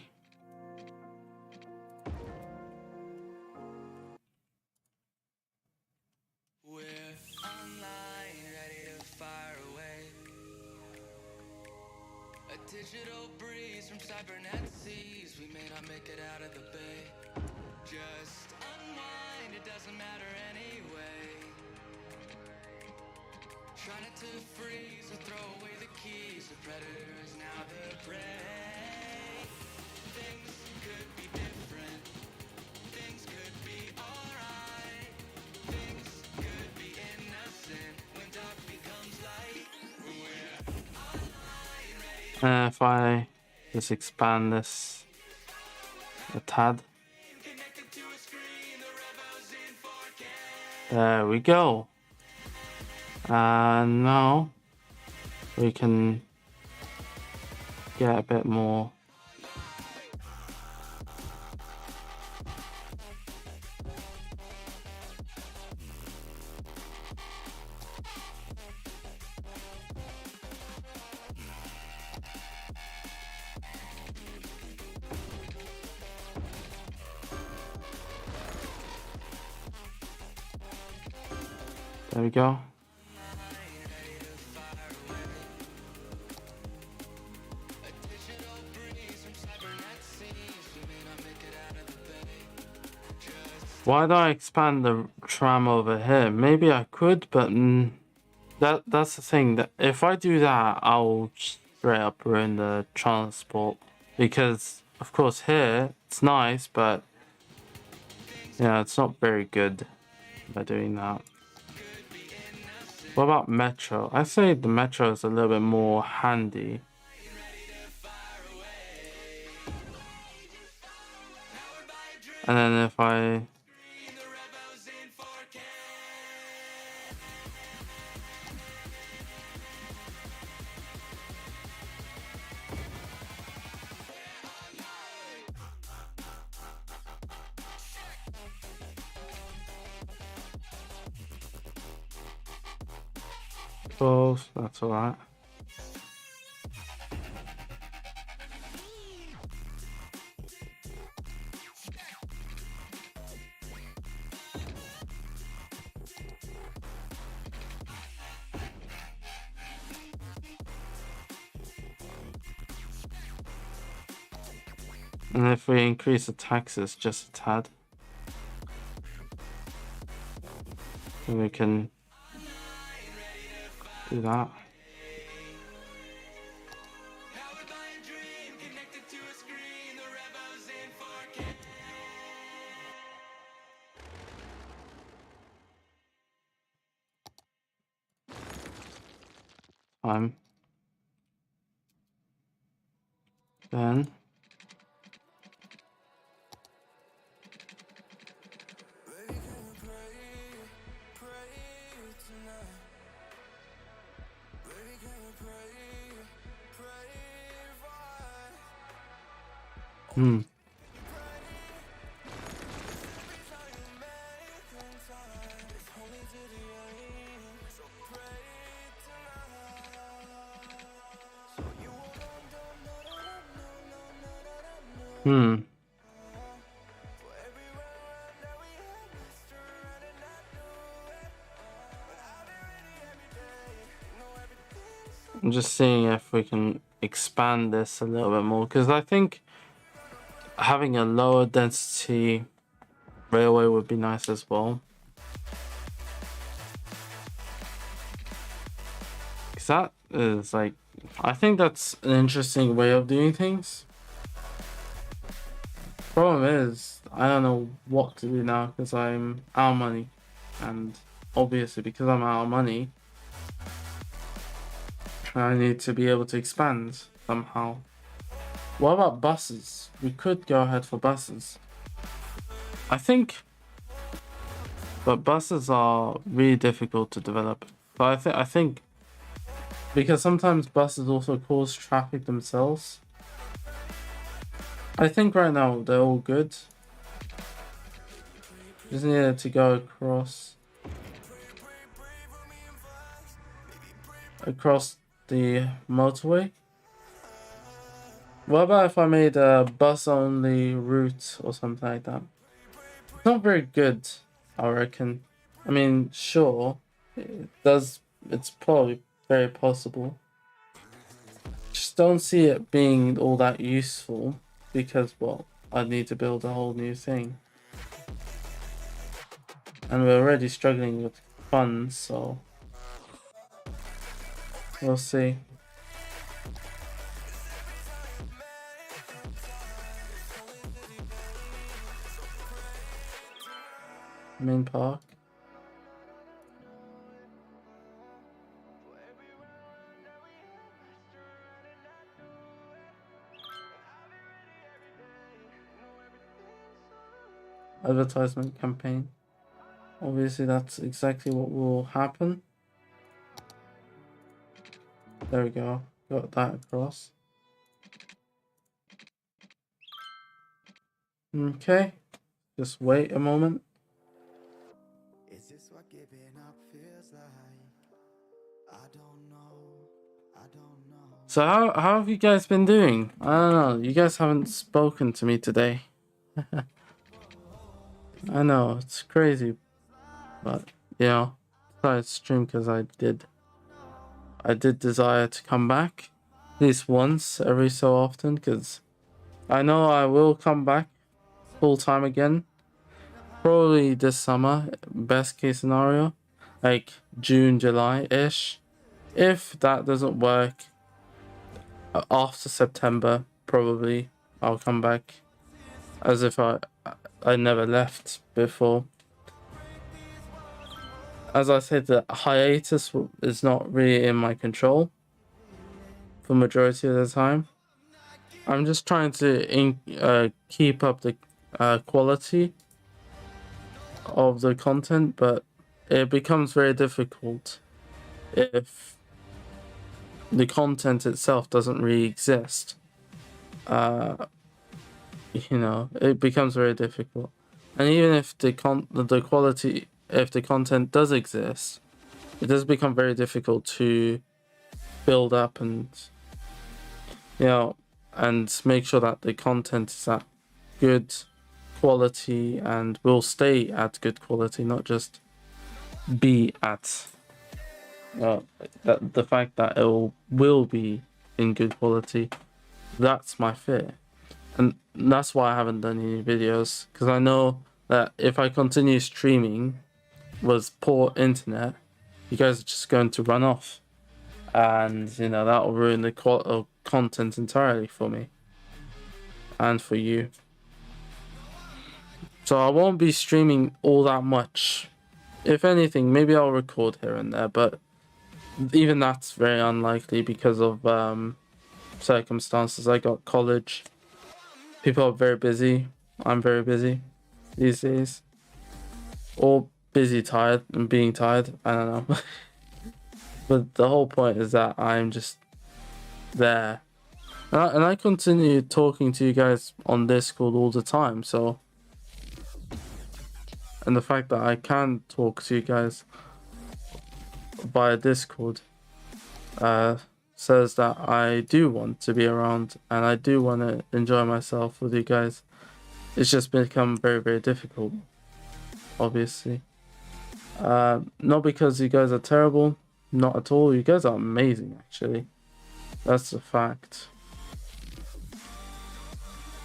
Digital breeze from cybernet seas. We may not make it out of the bay. Just unwind, it doesn't matter anyway. Try not to freeze or throw away the keys. The predator is now the prey. Things could be different. Things could be alright. Things could be innocent when dark becomes light. We're If I just expand this a tad. There we go. And now we can get a bit more. There we go. Why do I expand the tram over here? Maybe I could, but that's the thing. That if I do that, I'll straight up ruin the transport. Because of course here it's nice, but yeah, it's not very good by doing that. What about metro? I say the metro is a little bit more handy. And then if I close, that's alright. And if we increase the taxes just a tad, then we can do that. Then Hmm. I'm just seeing if we can expand this a little bit more, because I think having a lower density railway would be nice as well. Because that is like, I think that's an interesting way of doing things. Problem is, I don't know what to do now because I'm out of money. And obviously, because I'm out of money, I need to be able to expand somehow. What about buses? We could go ahead for buses. I think, but buses are really difficult to develop. But I think because sometimes buses also cause traffic themselves. I think right now they're all good. Just needed to go across the motorway. What about if I made a bus only route or something like that? It's not very good, I reckon. I mean, sure, it's probably very possible. Just don't see it being all that useful because, well, I'd need to build a whole new thing. And we're already struggling with funds, so we'll see. Main park. Advertisement campaign. Obviously, that's exactly what will happen. There we go. Got that across. Okay. Just wait a moment. Is this what giving up feels like? I don't know. I don't know. So how have you guys been doing? I don't know. You guys haven't spoken to me today. I know it's crazy, but you know, I stream because I did desire to come back at least once every so often, because I know I will come back full time again. Probably this summer, best case scenario, like June, July-ish. If that doesn't work, after September, probably I'll come back as if I never left before. As I said, the hiatus is not really in my control for majority of the time. I'm just trying to keep up the quality of the content, but it becomes very difficult if the content itself doesn't really exist. You know, it becomes very difficult. And even if the quality, if the content does exist, it does become very difficult to build up and, you know, and make sure that the content is at good quality and will stay at good quality, not just be at the fact that it will be in good quality. That's my fear, and that's why I haven't done any videos, because I know that if I continue streaming with poor internet, you guys are just going to run off, and you know that will ruin the content entirely for me and for you. So I won't be streaming all that much. If anything, maybe I'll record here and there, but even that's very unlikely because of circumstances. I got college. People are very busy. I'm very busy these days. Or busy, tired, and being tired. I don't know. But the whole point is that I'm just there. And I continue talking to you guys on Discord all the time, so... And the fact that I can talk to you guys via Discord says that I do want to be around and I do want to enjoy myself with you guys. It's just become very, very difficult, obviously. Not because you guys are terrible, not at all. You guys are amazing, actually. That's a fact.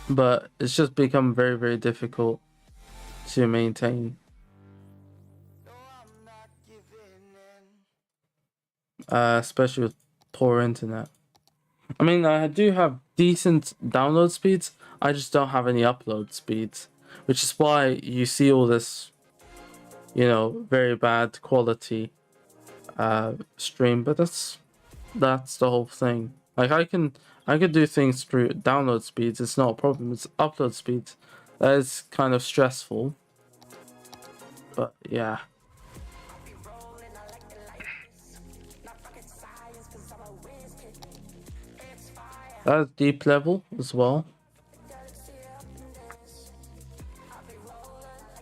But it's just become very, very difficult to maintain. Especially with poor internet. I mean, I do have decent download speeds. I just don't have any upload speeds, which is why you see all this, you know, very bad quality stream. But that's the whole thing. Like I could do things through download speeds. It's not a problem. It's upload speeds that is kind of stressful. But yeah. That's deep level as well.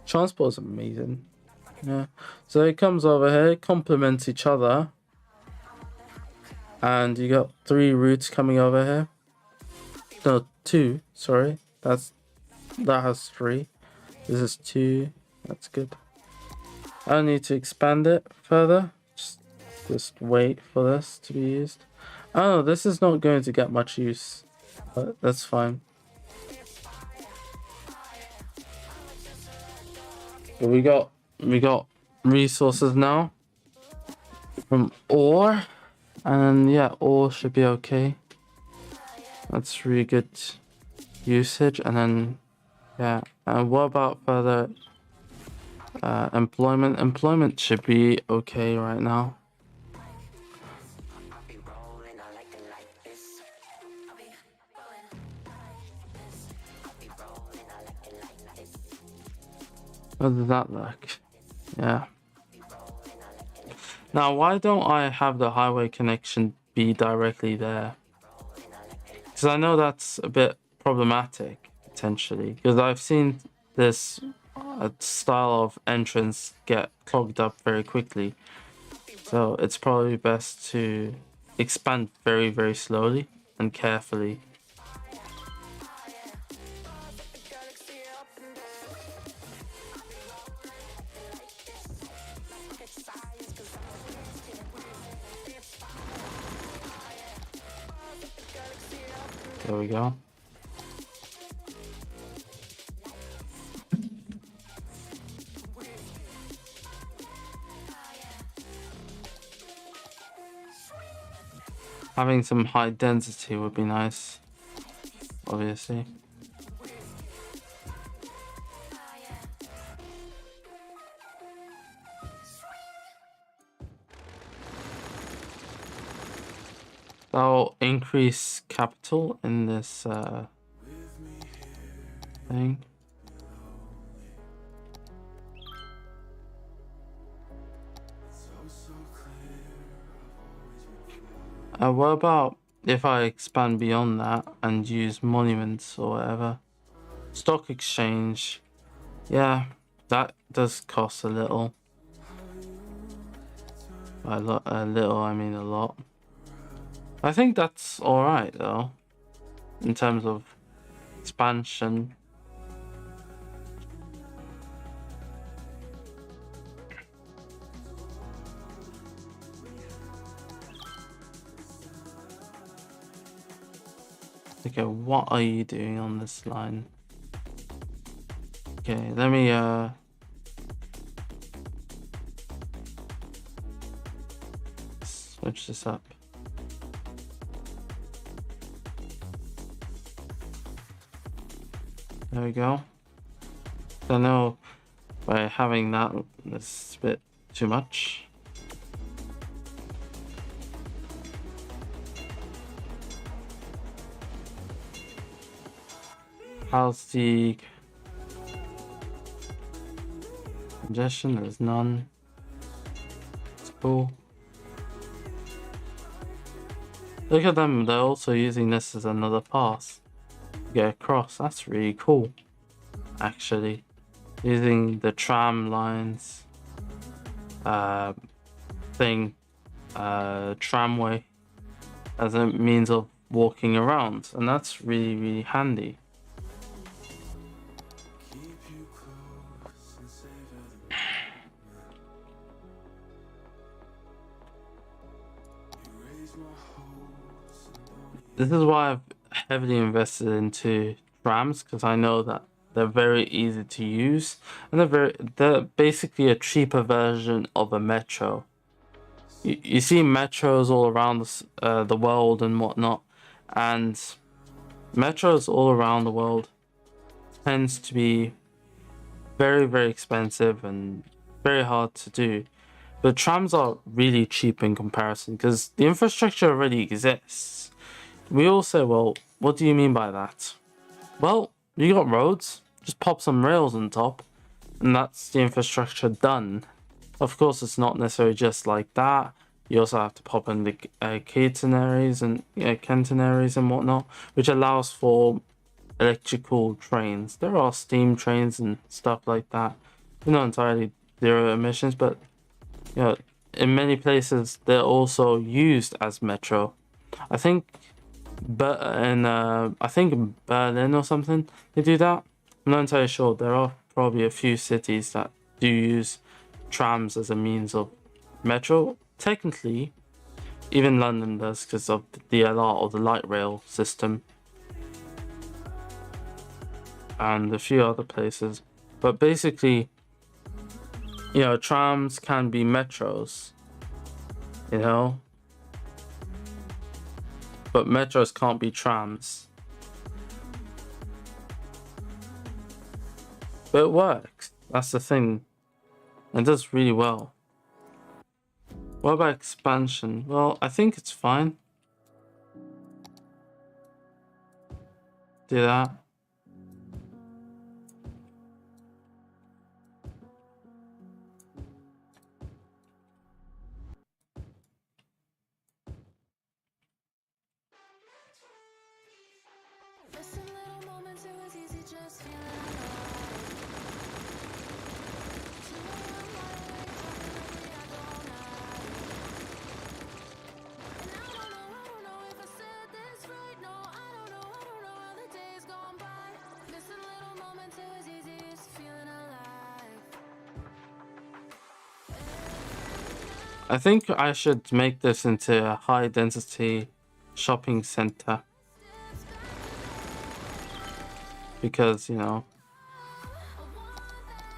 Transport is amazing. Yeah. So it comes over here, complements each other. And you got 3 routes coming over here. No, 2, sorry. That has 3. This is 2. That's good. I don't need to expand it further. Just wait for this to be used. Oh, this is not going to get much use, but that's fine. But we got resources now from ore, and yeah, ore should be okay. That's really good usage. And then yeah, and what about further employment? Employment should be okay right now. What does that look? Yeah. Now, why don't I have the highway connection be directly there? Because I know that's a bit problematic, potentially. Because I've seen this style of entrance get clogged up very quickly. So it's probably best to expand very, very slowly and carefully. There we go. Having some high density would be nice, obviously. That'll increase capital in this thing. What about if I expand beyond that and use monuments or whatever? Stock exchange. Yeah, that does cost a little. By a little, I mean a lot. I think that's alright though, in terms of expansion. Okay, what are you doing on this line? Okay, let me switch this up. There we go. I know by having that, it's a bit too much. How's the congestion? There's none. It's cool. Look at them, they're also using this as another pass. Get across. That's really cool, actually. Using the tram lines tramway as a means of walking around, and that's really, really handy. This is why I've heavily invested into trams, because I know that they're very easy to use, and they're basically a cheaper version of a metro. You see metros all around the world and whatnot, and metros all around the world tends to be very, very expensive and very hard to do. But trams are really cheap in comparison because the infrastructure already exists. We all say, well, what do you mean by that? Well, you got roads, just pop some rails on top, and that's the infrastructure done. Of course, it's not necessarily just like that. You also have to pop in the catenaries and catenaries and whatnot, which allows for electrical trains. There are steam trains and stuff like that. They're not entirely zero emissions, but you know, in many places they're also used as metro. I think, but in Berlin or something they do that. I'm not entirely sure. There are probably a few cities that do use trams as a means of metro. Technically, even London does because of the DLR or the light rail system, and a few other places. But basically, you know, trams can be metros, you know, but metros can't be trams. But it works. That's the thing. It does really well. What about expansion? Well, I think it's fine. Do that. Missing little moments, it was easy just feeling alive. To I don't hide. And I don't know if I said this right. No, I don't know how the days gone by. Missing little moments, it was easy just feeling alive. I think I should make this into a high density shopping center. Because, you know,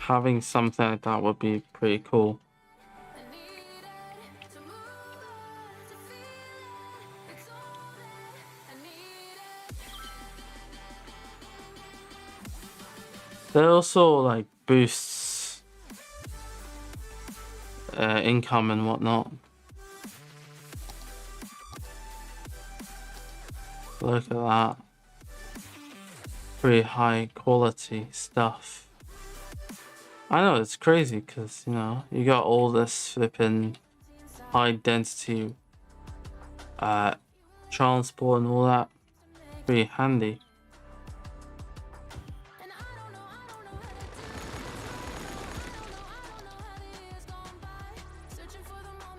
having something like that would be pretty cool. That also like boosts income and whatnot. Look at that. Pretty high quality stuff. I know it's crazy because, you know, you got all this flipping high density transport and all that. Pretty handy.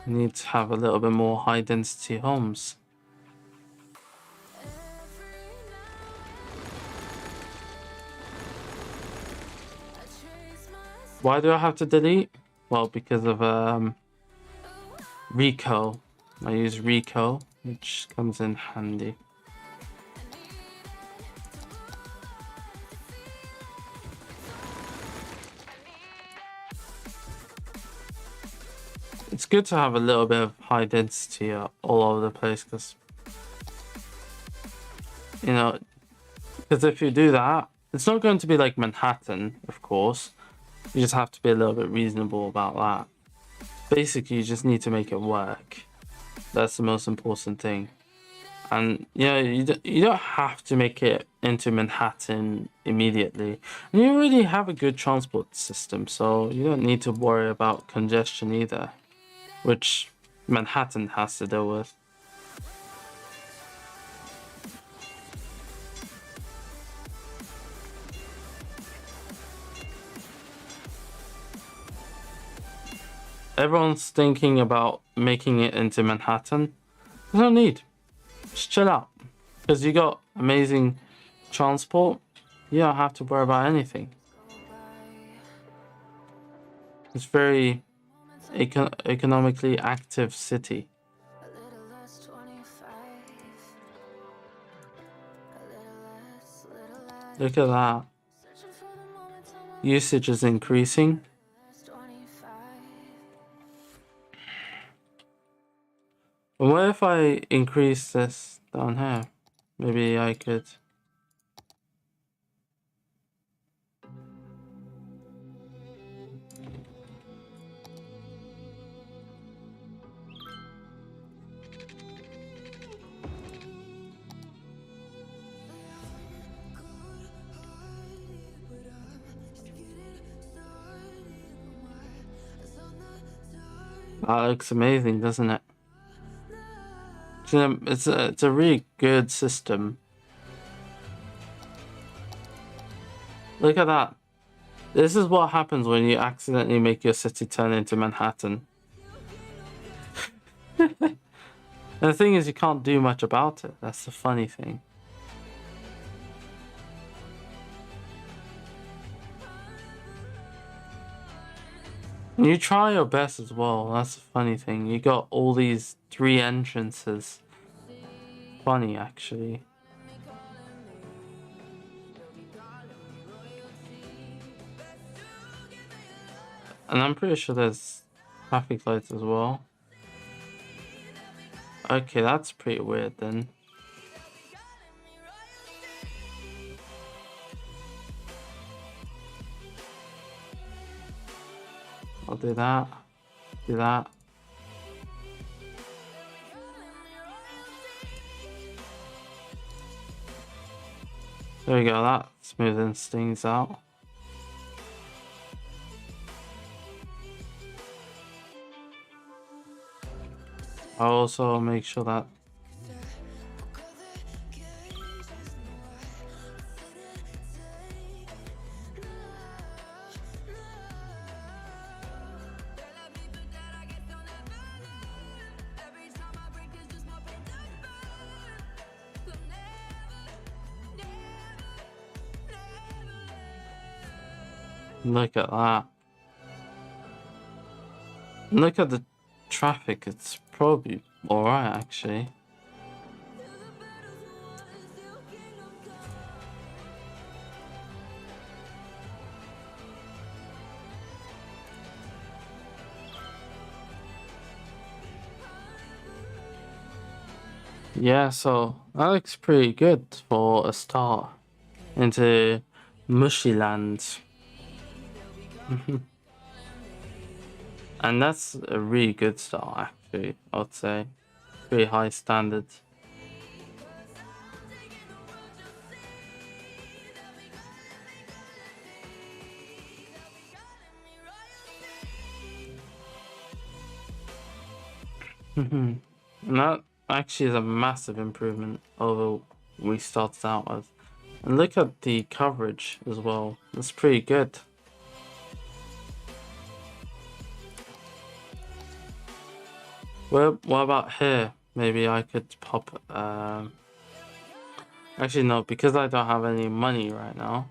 You need to have a little bit more high density homes. Why do I have to delete? Well, because of Rico. I use Rico, which comes in handy. It's good to have a little bit of high density all over the place, because, you know, because if you do that, it's not going to be like Manhattan, of course. You just have to be a little bit reasonable about that. Basically, you just need to make it work. That's the most important thing. And, you know, you don't have to make it into Manhattan immediately. And you already have a good transport system, so you don't need to worry about congestion either, which Manhattan has to deal with. Everyone's thinking about making it into Manhattan. There's no need. Just chill out. Because you got amazing transport, you don't have to worry about anything. It's very economically active city. Look at that. Usage is increasing. And what if I increase this down here? Maybe I could. That looks amazing, doesn't it? It's a really good system. Look at that. This is what happens when you accidentally make your city turn into Manhattan. And the thing is, you can't do much about it. That's the funny thing. You try your best as well. That's the funny thing. You got all these 3 entrances. Funny, actually. And I'm pretty sure there's traffic lights as well. Okay, that's pretty weird then. I'll do that. Do that. There we go, that smoothens things out. I'll also make sure that look at that. Look at the traffic, it's probably alright actually. Yeah, so that looks pretty good for a start into Moshiland. And that's a really good start, actually, I would say. Pretty high standards. And that actually is a massive improvement over we started out with. And look at the coverage as well. That's pretty good. Well, what about here? Maybe I could pop... Actually, no, because I don't have any money right now.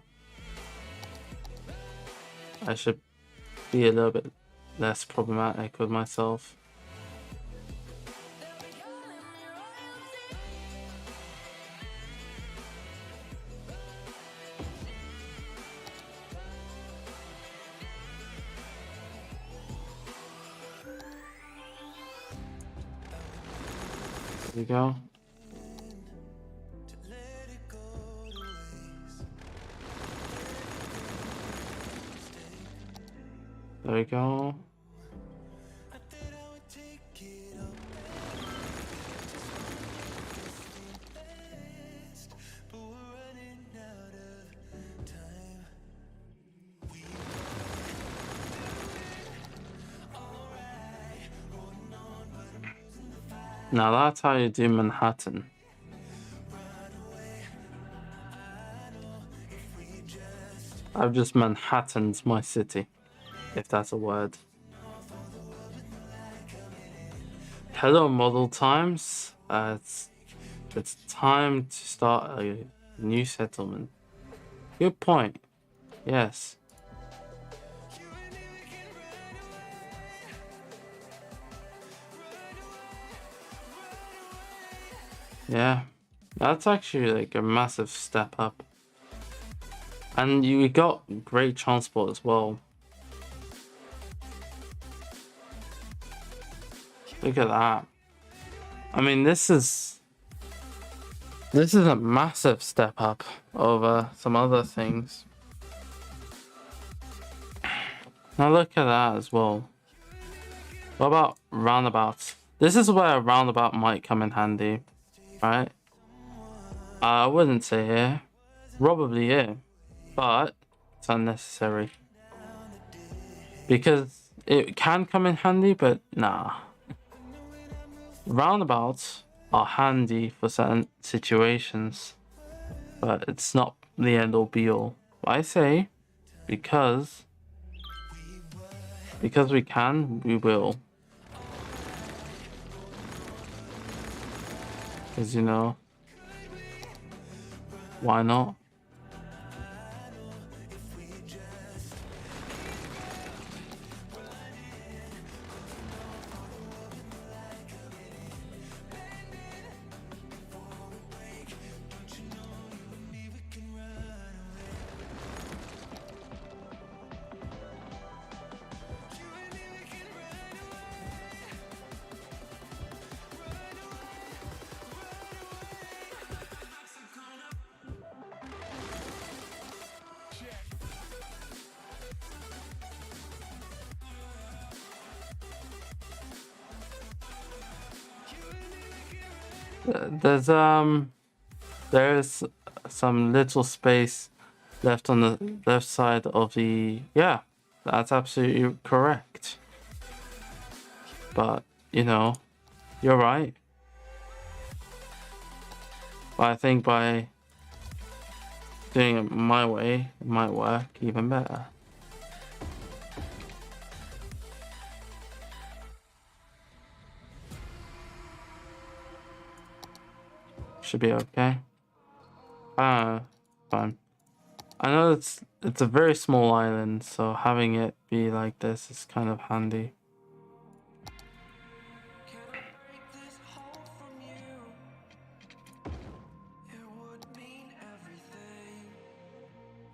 I should be a little bit less problematic with myself. There we go. There we go. Now that's how you do Manhattan. I've just Manhattaned my city, if that's a word. Hello, model times. It's It's time to start a new settlement. Good point. Yes. Yeah. That's actually like a massive step up. And you got great transport as well. Look at that. I mean, this is a massive step up over some other things. Now look at that as well. What about roundabouts? This is where a roundabout might come in handy, right? I wouldn't say here. Probably here. But it's unnecessary. Because it can come in handy, but nah. Roundabouts are handy for certain situations, but it's not the end all be all. I say because we can, we will. Because, you know, why not? There's some little space left on the left side of the, yeah, that's absolutely correct. But you know, you're right. But I think by doing it my way, it might work even better. Should be okay. Fine. I know it's a very small island, so having it be like this is kind of handy.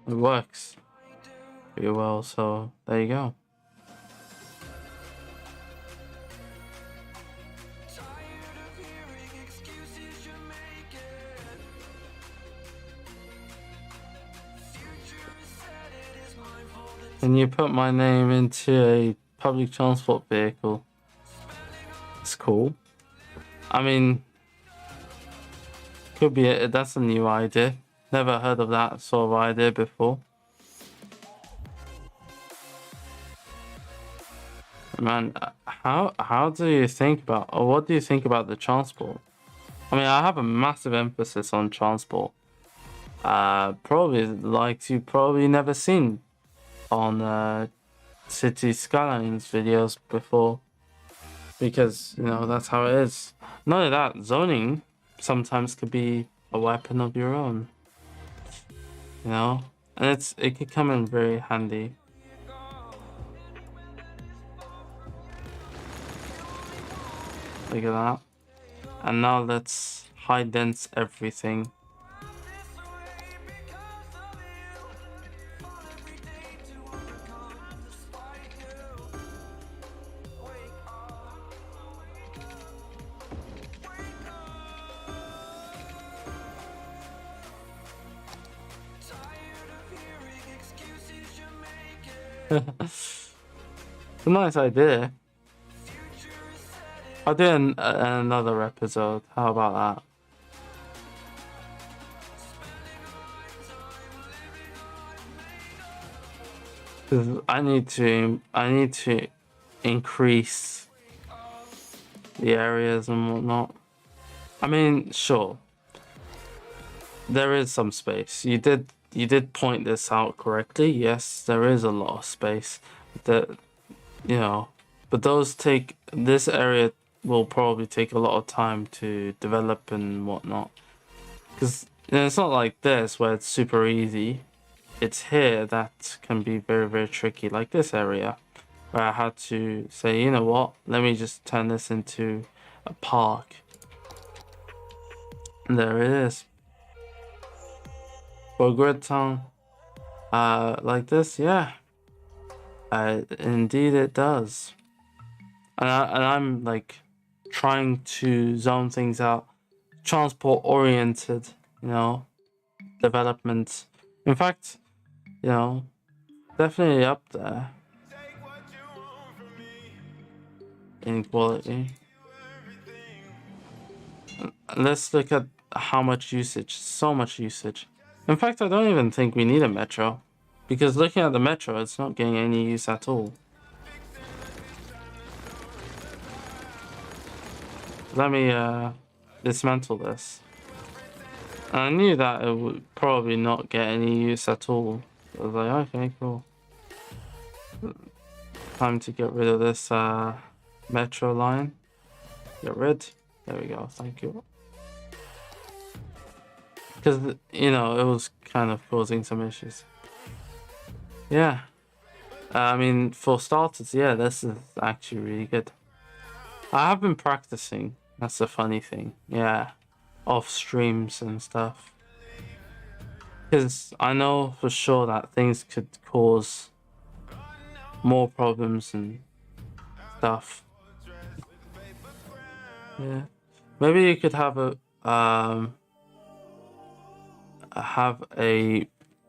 It works pretty well, so there you go. Can you put my name into a public transport vehicle? It's cool. I mean, could be that's a new idea. Never heard of that sort of idea before. Man, how do you think about, or what do you think about the transport? I mean, I have a massive emphasis on transport. Probably like you've probably never seen on City Skylines videos before, because you know that's how it is. Not only that, zoning sometimes could be a weapon of your own, you know, and it could come in very handy. Look at that. And now let's high dense everything. It's a nice idea. I'll do another episode. How about that? Because I need to increase the areas and whatnot. I mean, sure, there is some space. You did point this out correctly. Yes, there is a lot of space that, you know, but those take this area will probably take a lot of time to develop and whatnot. Because it's not like this where it's super easy. It's here that can be very, very tricky, like this area, where I had to say, you know what, let me just turn this into a park. And there it is. For a grid town, like this, yeah. Indeed it does. And I'm like trying to zone things out, transport oriented, you know, development. In fact, you know, definitely up there. Inequality. Let's look at how much usage. So much usage. In fact, I don't even think we need a metro, because looking at the metro, it's not getting any use at all. Let me dismantle this. I knew that it would probably not get any use at all. I was like, okay, cool. Time to get rid of this metro line. Get rid. There we go. Thank you. Because, you know, it was kind of causing some issues. Yeah. I mean, for starters, yeah, this is actually really good. I have been practicing. That's the funny thing. Yeah. Off streams and stuff. Because I know for sure that things could cause more problems and stuff. Yeah. Maybe you could have a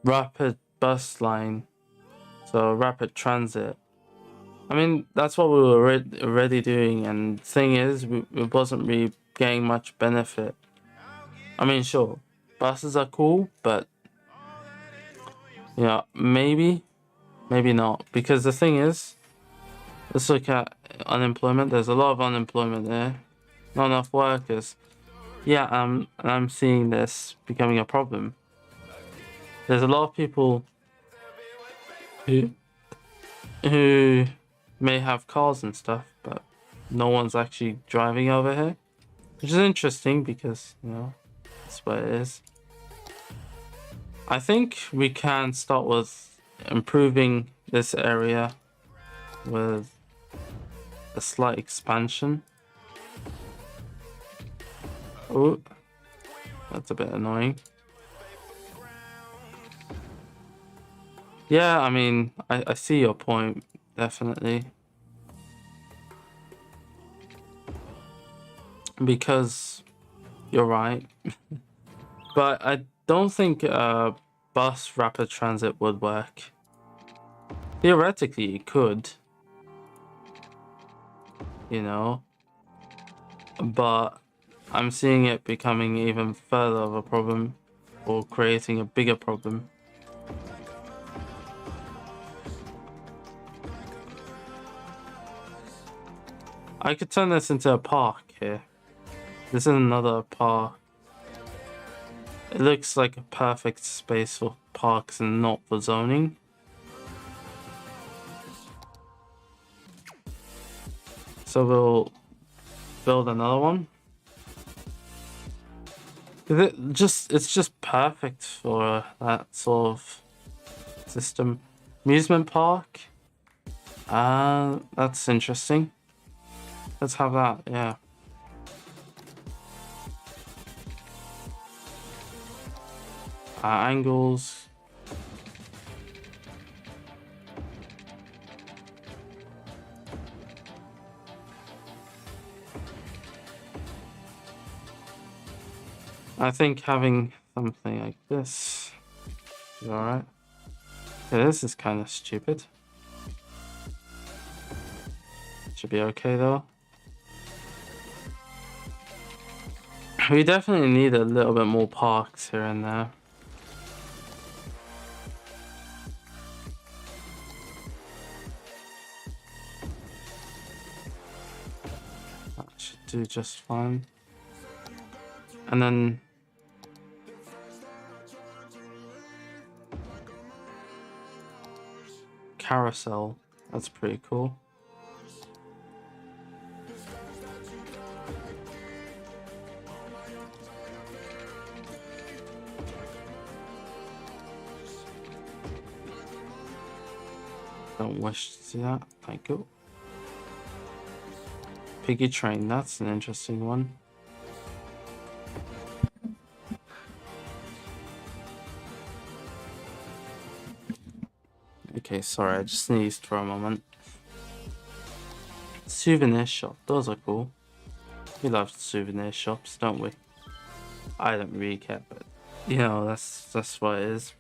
rapid bus line, so rapid transit. I mean, that's what we were already doing, and thing is, it wasn't really getting much benefit. I mean, sure, buses are cool, but yeah, maybe not, because the thing is, let's look at unemployment. There's a lot of unemployment there, not enough workers. Yeah, and I'm seeing this becoming a problem. There's a lot of people who may have cars and stuff, but no one's actually driving over here, which is interesting because, you know, that's what it is. I think we can start with improving this area with a slight expansion. Oh, that's a bit annoying. Yeah, I mean, I see your point, definitely. Because you're right. But I don't think bus rapid transit would work. Theoretically, it could. You know? But I'm seeing it becoming even further of a problem, or creating a bigger problem. I could turn this into a park here. This is another park. It looks like a perfect space for parks and not for zoning. So we'll build another one. It's just perfect for that sort of system. Amusement park. That's interesting. Let's have that, yeah. Angles. I think having something like this is alright. Yeah, this is kind of stupid. Should be okay though. We definitely need a little bit more parks here and there. That should do just fine. And then carousel. That's pretty cool. Don't wish to see that. Thank you. Piggy train, that's an interesting one. Okay, sorry, I just sneezed for a moment. Souvenir shop, those are cool. We love souvenir shops, don't we? I don't really care, but you know, that's what it is.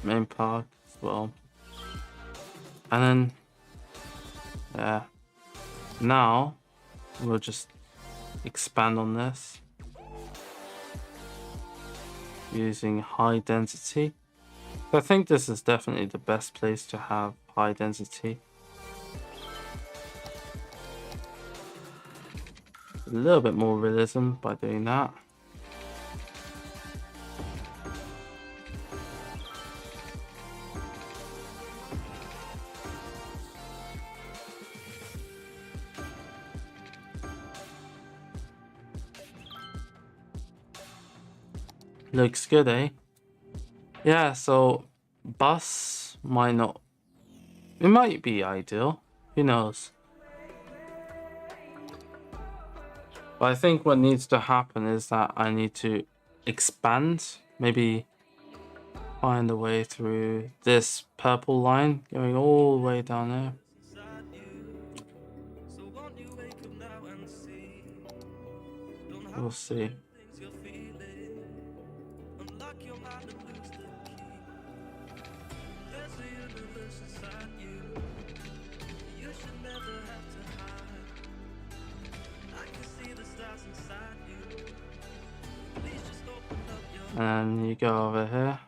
Main park as well. And then yeah. Now we'll just expand on this using high density. I think this is definitely the best place to have high density. A little bit more realism by doing that. Looks good, eh? Yeah, so bus might not... It might be ideal. Who knows? But I think what needs to happen is that I need to expand. Maybe find a way through this purple line going all the way down there. We'll see. And then you go over here.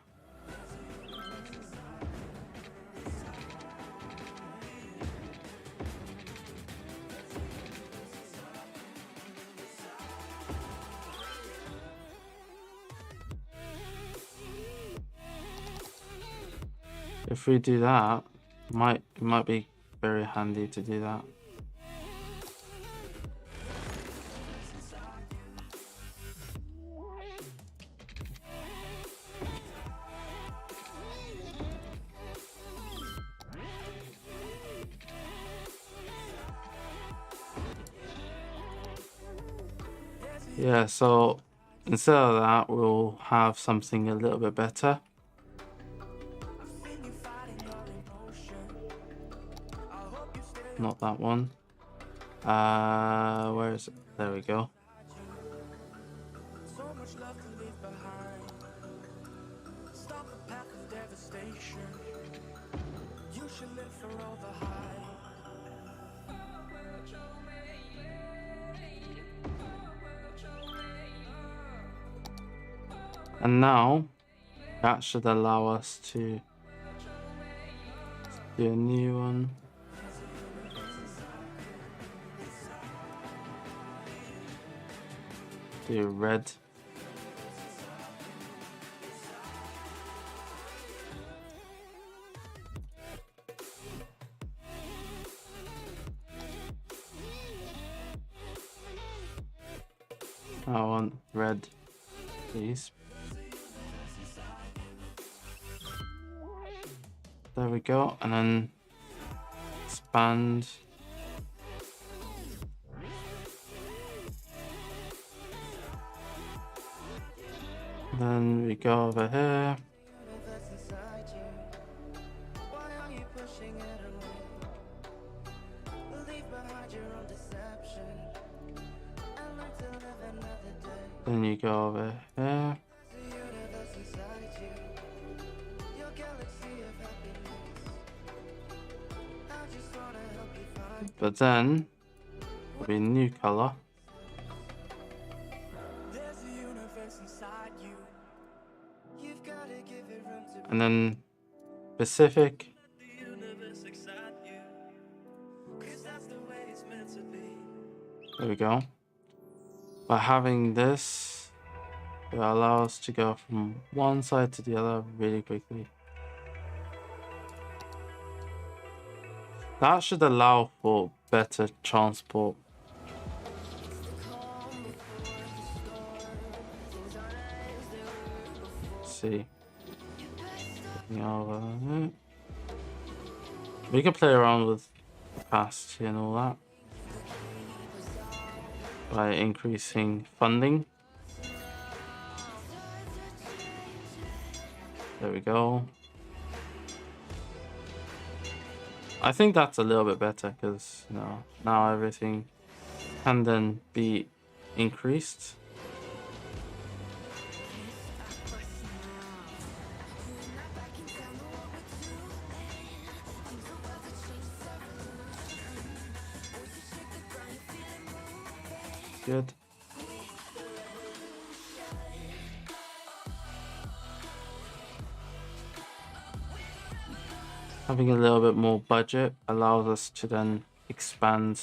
If we do that, it might be very handy to do that. Yeah, so instead of that, we'll have something a little bit better. Not that one. Where is it? There we go. And now that should allow us to do a new one. Do red. I want red, please. There we go, and then expand. Then we go over here. Then you go over here. But then there'll be a new color. And then Pacific. There we go. By having this, it will allow us to go from one side to the other really quickly. That should allow for better transport. Let's see. You know, we can play around with capacity and all that by increasing funding. There we go. I think that's a little bit better because, you know, now everything can then be increased. Good. Having a little bit more budget allows us to then expand.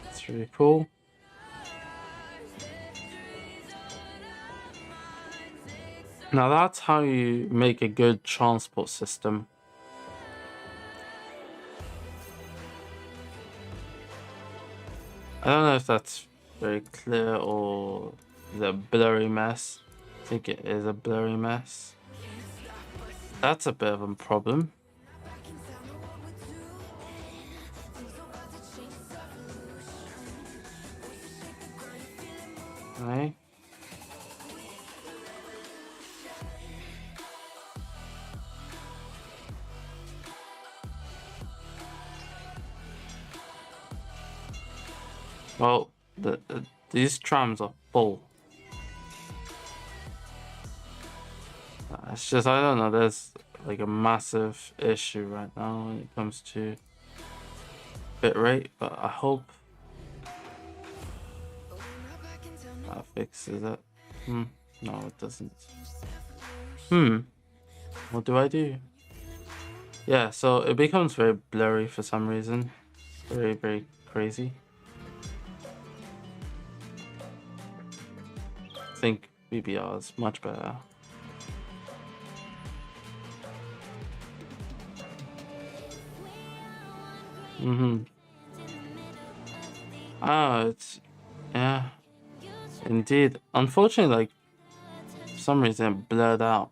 It's really cool. Now that's how you make a good transport system. I don't know if that's very clear or is it a blurry mess. I think it is a blurry mess. That's a bit of a problem. Right. Well, these trams are full. It's just, I don't know, there's like a massive issue right now when it comes to bitrate, but I hope that fixes it. No, it doesn't. What do I do? Yeah, so it becomes very blurry for some reason. Very, very crazy. I think BBR is much better. Oh, it's, yeah, indeed. Unfortunately, like, for some reason it blurred out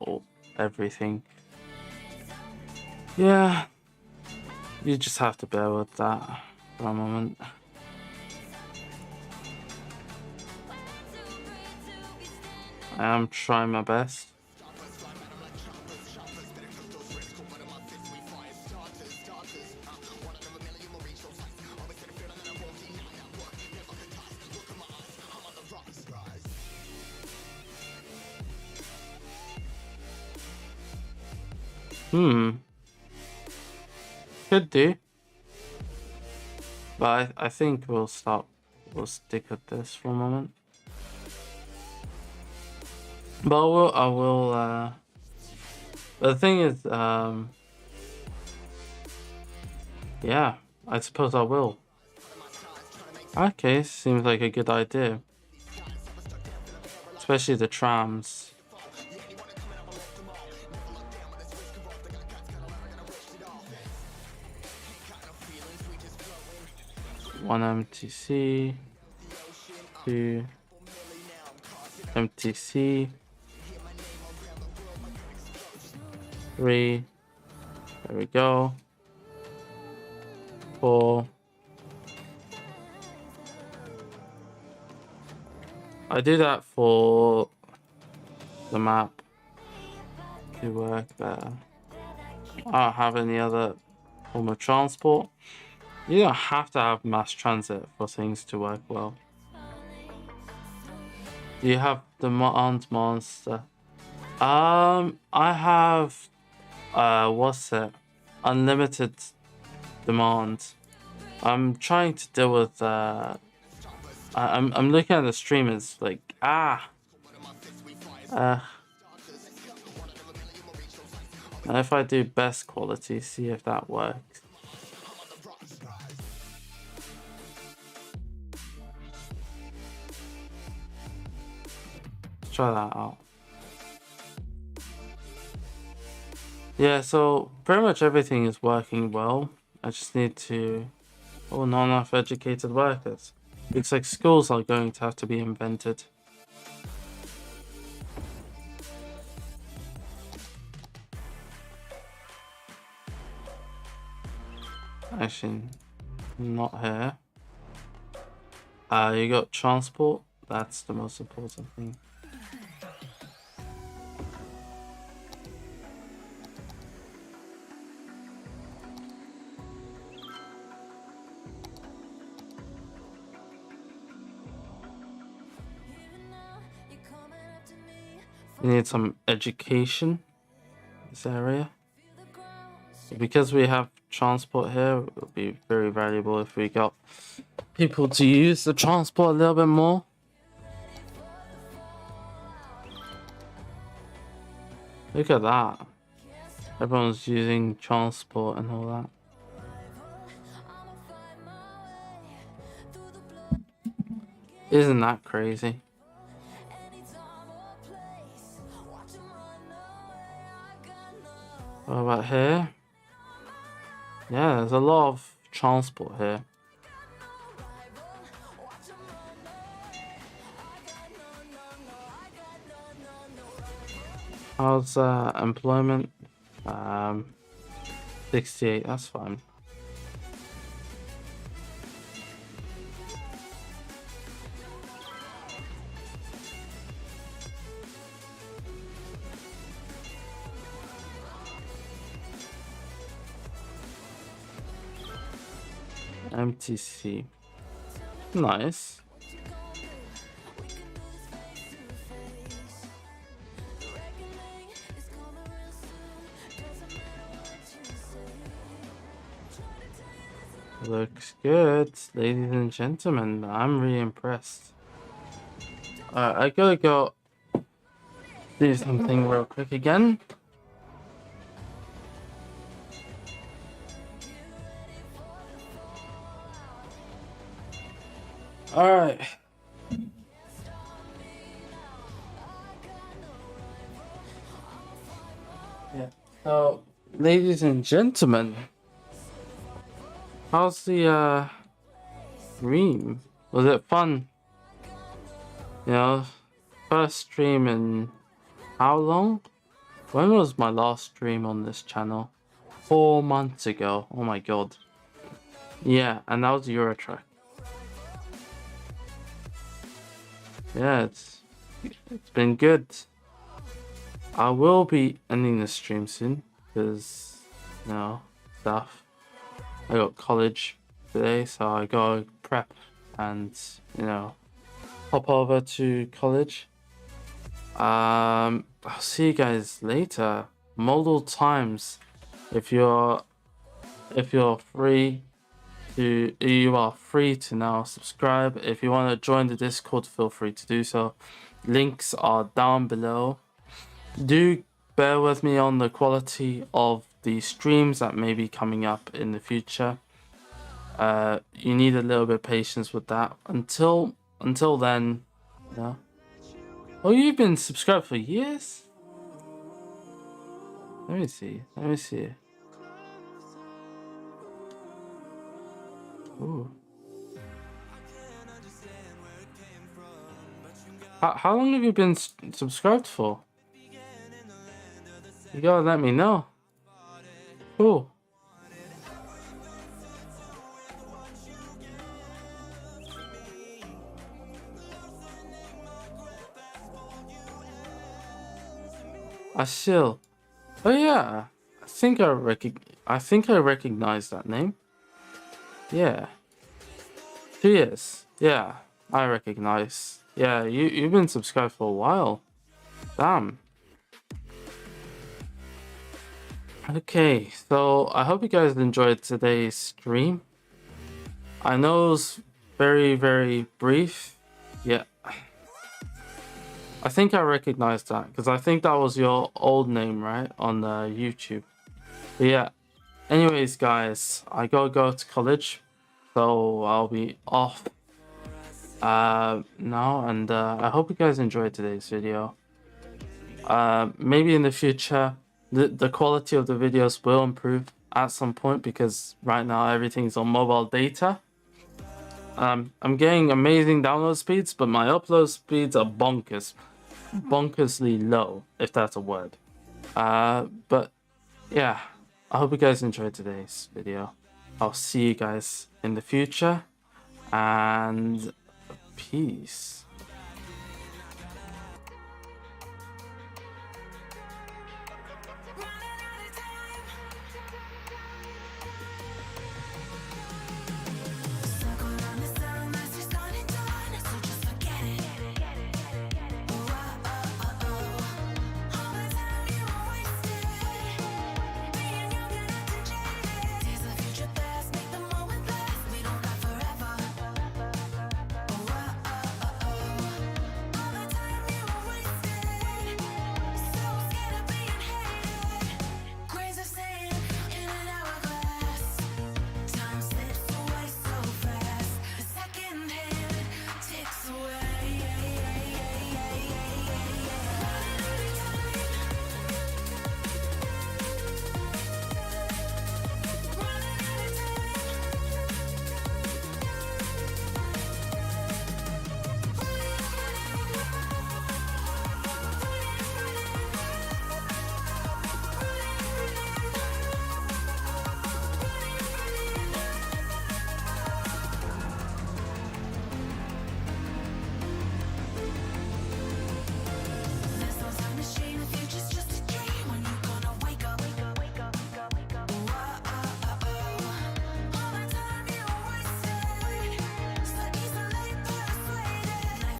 everything. Yeah, you just have to bear with that for a moment. I am trying my best. Could do. But I think we'll stick with this for a moment. But I will, but the thing is, yeah, I suppose I will. Okay, seems like a good idea. Especially the trams. One MTC, 2 MTC, 3, there we go, 4. I do that for the map to work better. I don't have any other form of transport. You don't have to have mass transit for things to work well. Do you have demand monster? I have what's it? Unlimited demand. I'm trying to deal with I'm looking at the streamers like and if I do best quality, see if that works. try that out. Yeah, so pretty much everything is working well. I just need to... Oh, not enough educated workers. Looks like schools are going to have to be invented. Actually, not here. You got transport. That's the most important thing. We need some education in this area. Because we have transport here, it would be very valuable if we got people to use the transport a little bit more. Look at that. Everyone's using transport and all that. Isn't that crazy? What about here? Yeah, there's a lot of transport here. How's employment? 68, that's fine. MTC. Nice. Looks good, ladies and gentlemen. I'm really impressed. I gotta go do something real quick again. Alright. Yeah. So, ladies and gentlemen, how's the stream? Was it fun? You know, first stream in how long? When was my last stream on this channel? 4 months ago. Oh my god. Yeah, and that was Eurotrack. Yeah, it's been good. I will be ending the stream soon because, you know, stuff. I got college today, so I gotta prep and, you know, hop over to college. I'll see you guys later. Modal times. If you're free to, you are free to now subscribe. If you want to join the Discord, feel free to do so. Links are down below. Do bear with me on the quality of the streams that may be coming up in the future. You need a little bit of patience with that. Until then, yeah. Oh, you've been subscribed for years? Let me see. Ooh. How long have you been subscribed for? You gotta let me know. Cool. Ashil. Oh yeah. I think I recognize that name. Yeah. 2 years. Yeah, I recognize. Yeah, you've been subscribed for a while. Damn. Okay, so I hope you guys enjoyed today's stream. I know it was very, very brief. Yeah. I think I recognized that because I think that was your old name, right? On YouTube. But yeah. Anyways, guys, I gotta go to college. So I'll be off No, and I hope you guys enjoyed today's video. Maybe in the future, the quality of the videos will improve at some point, because right now everything's on mobile data. I'm getting amazing download speeds, but my upload speeds are bonkersly low, if that's a word. But yeah, I hope you guys enjoyed today's video. I'll see you guys in the future, and peace.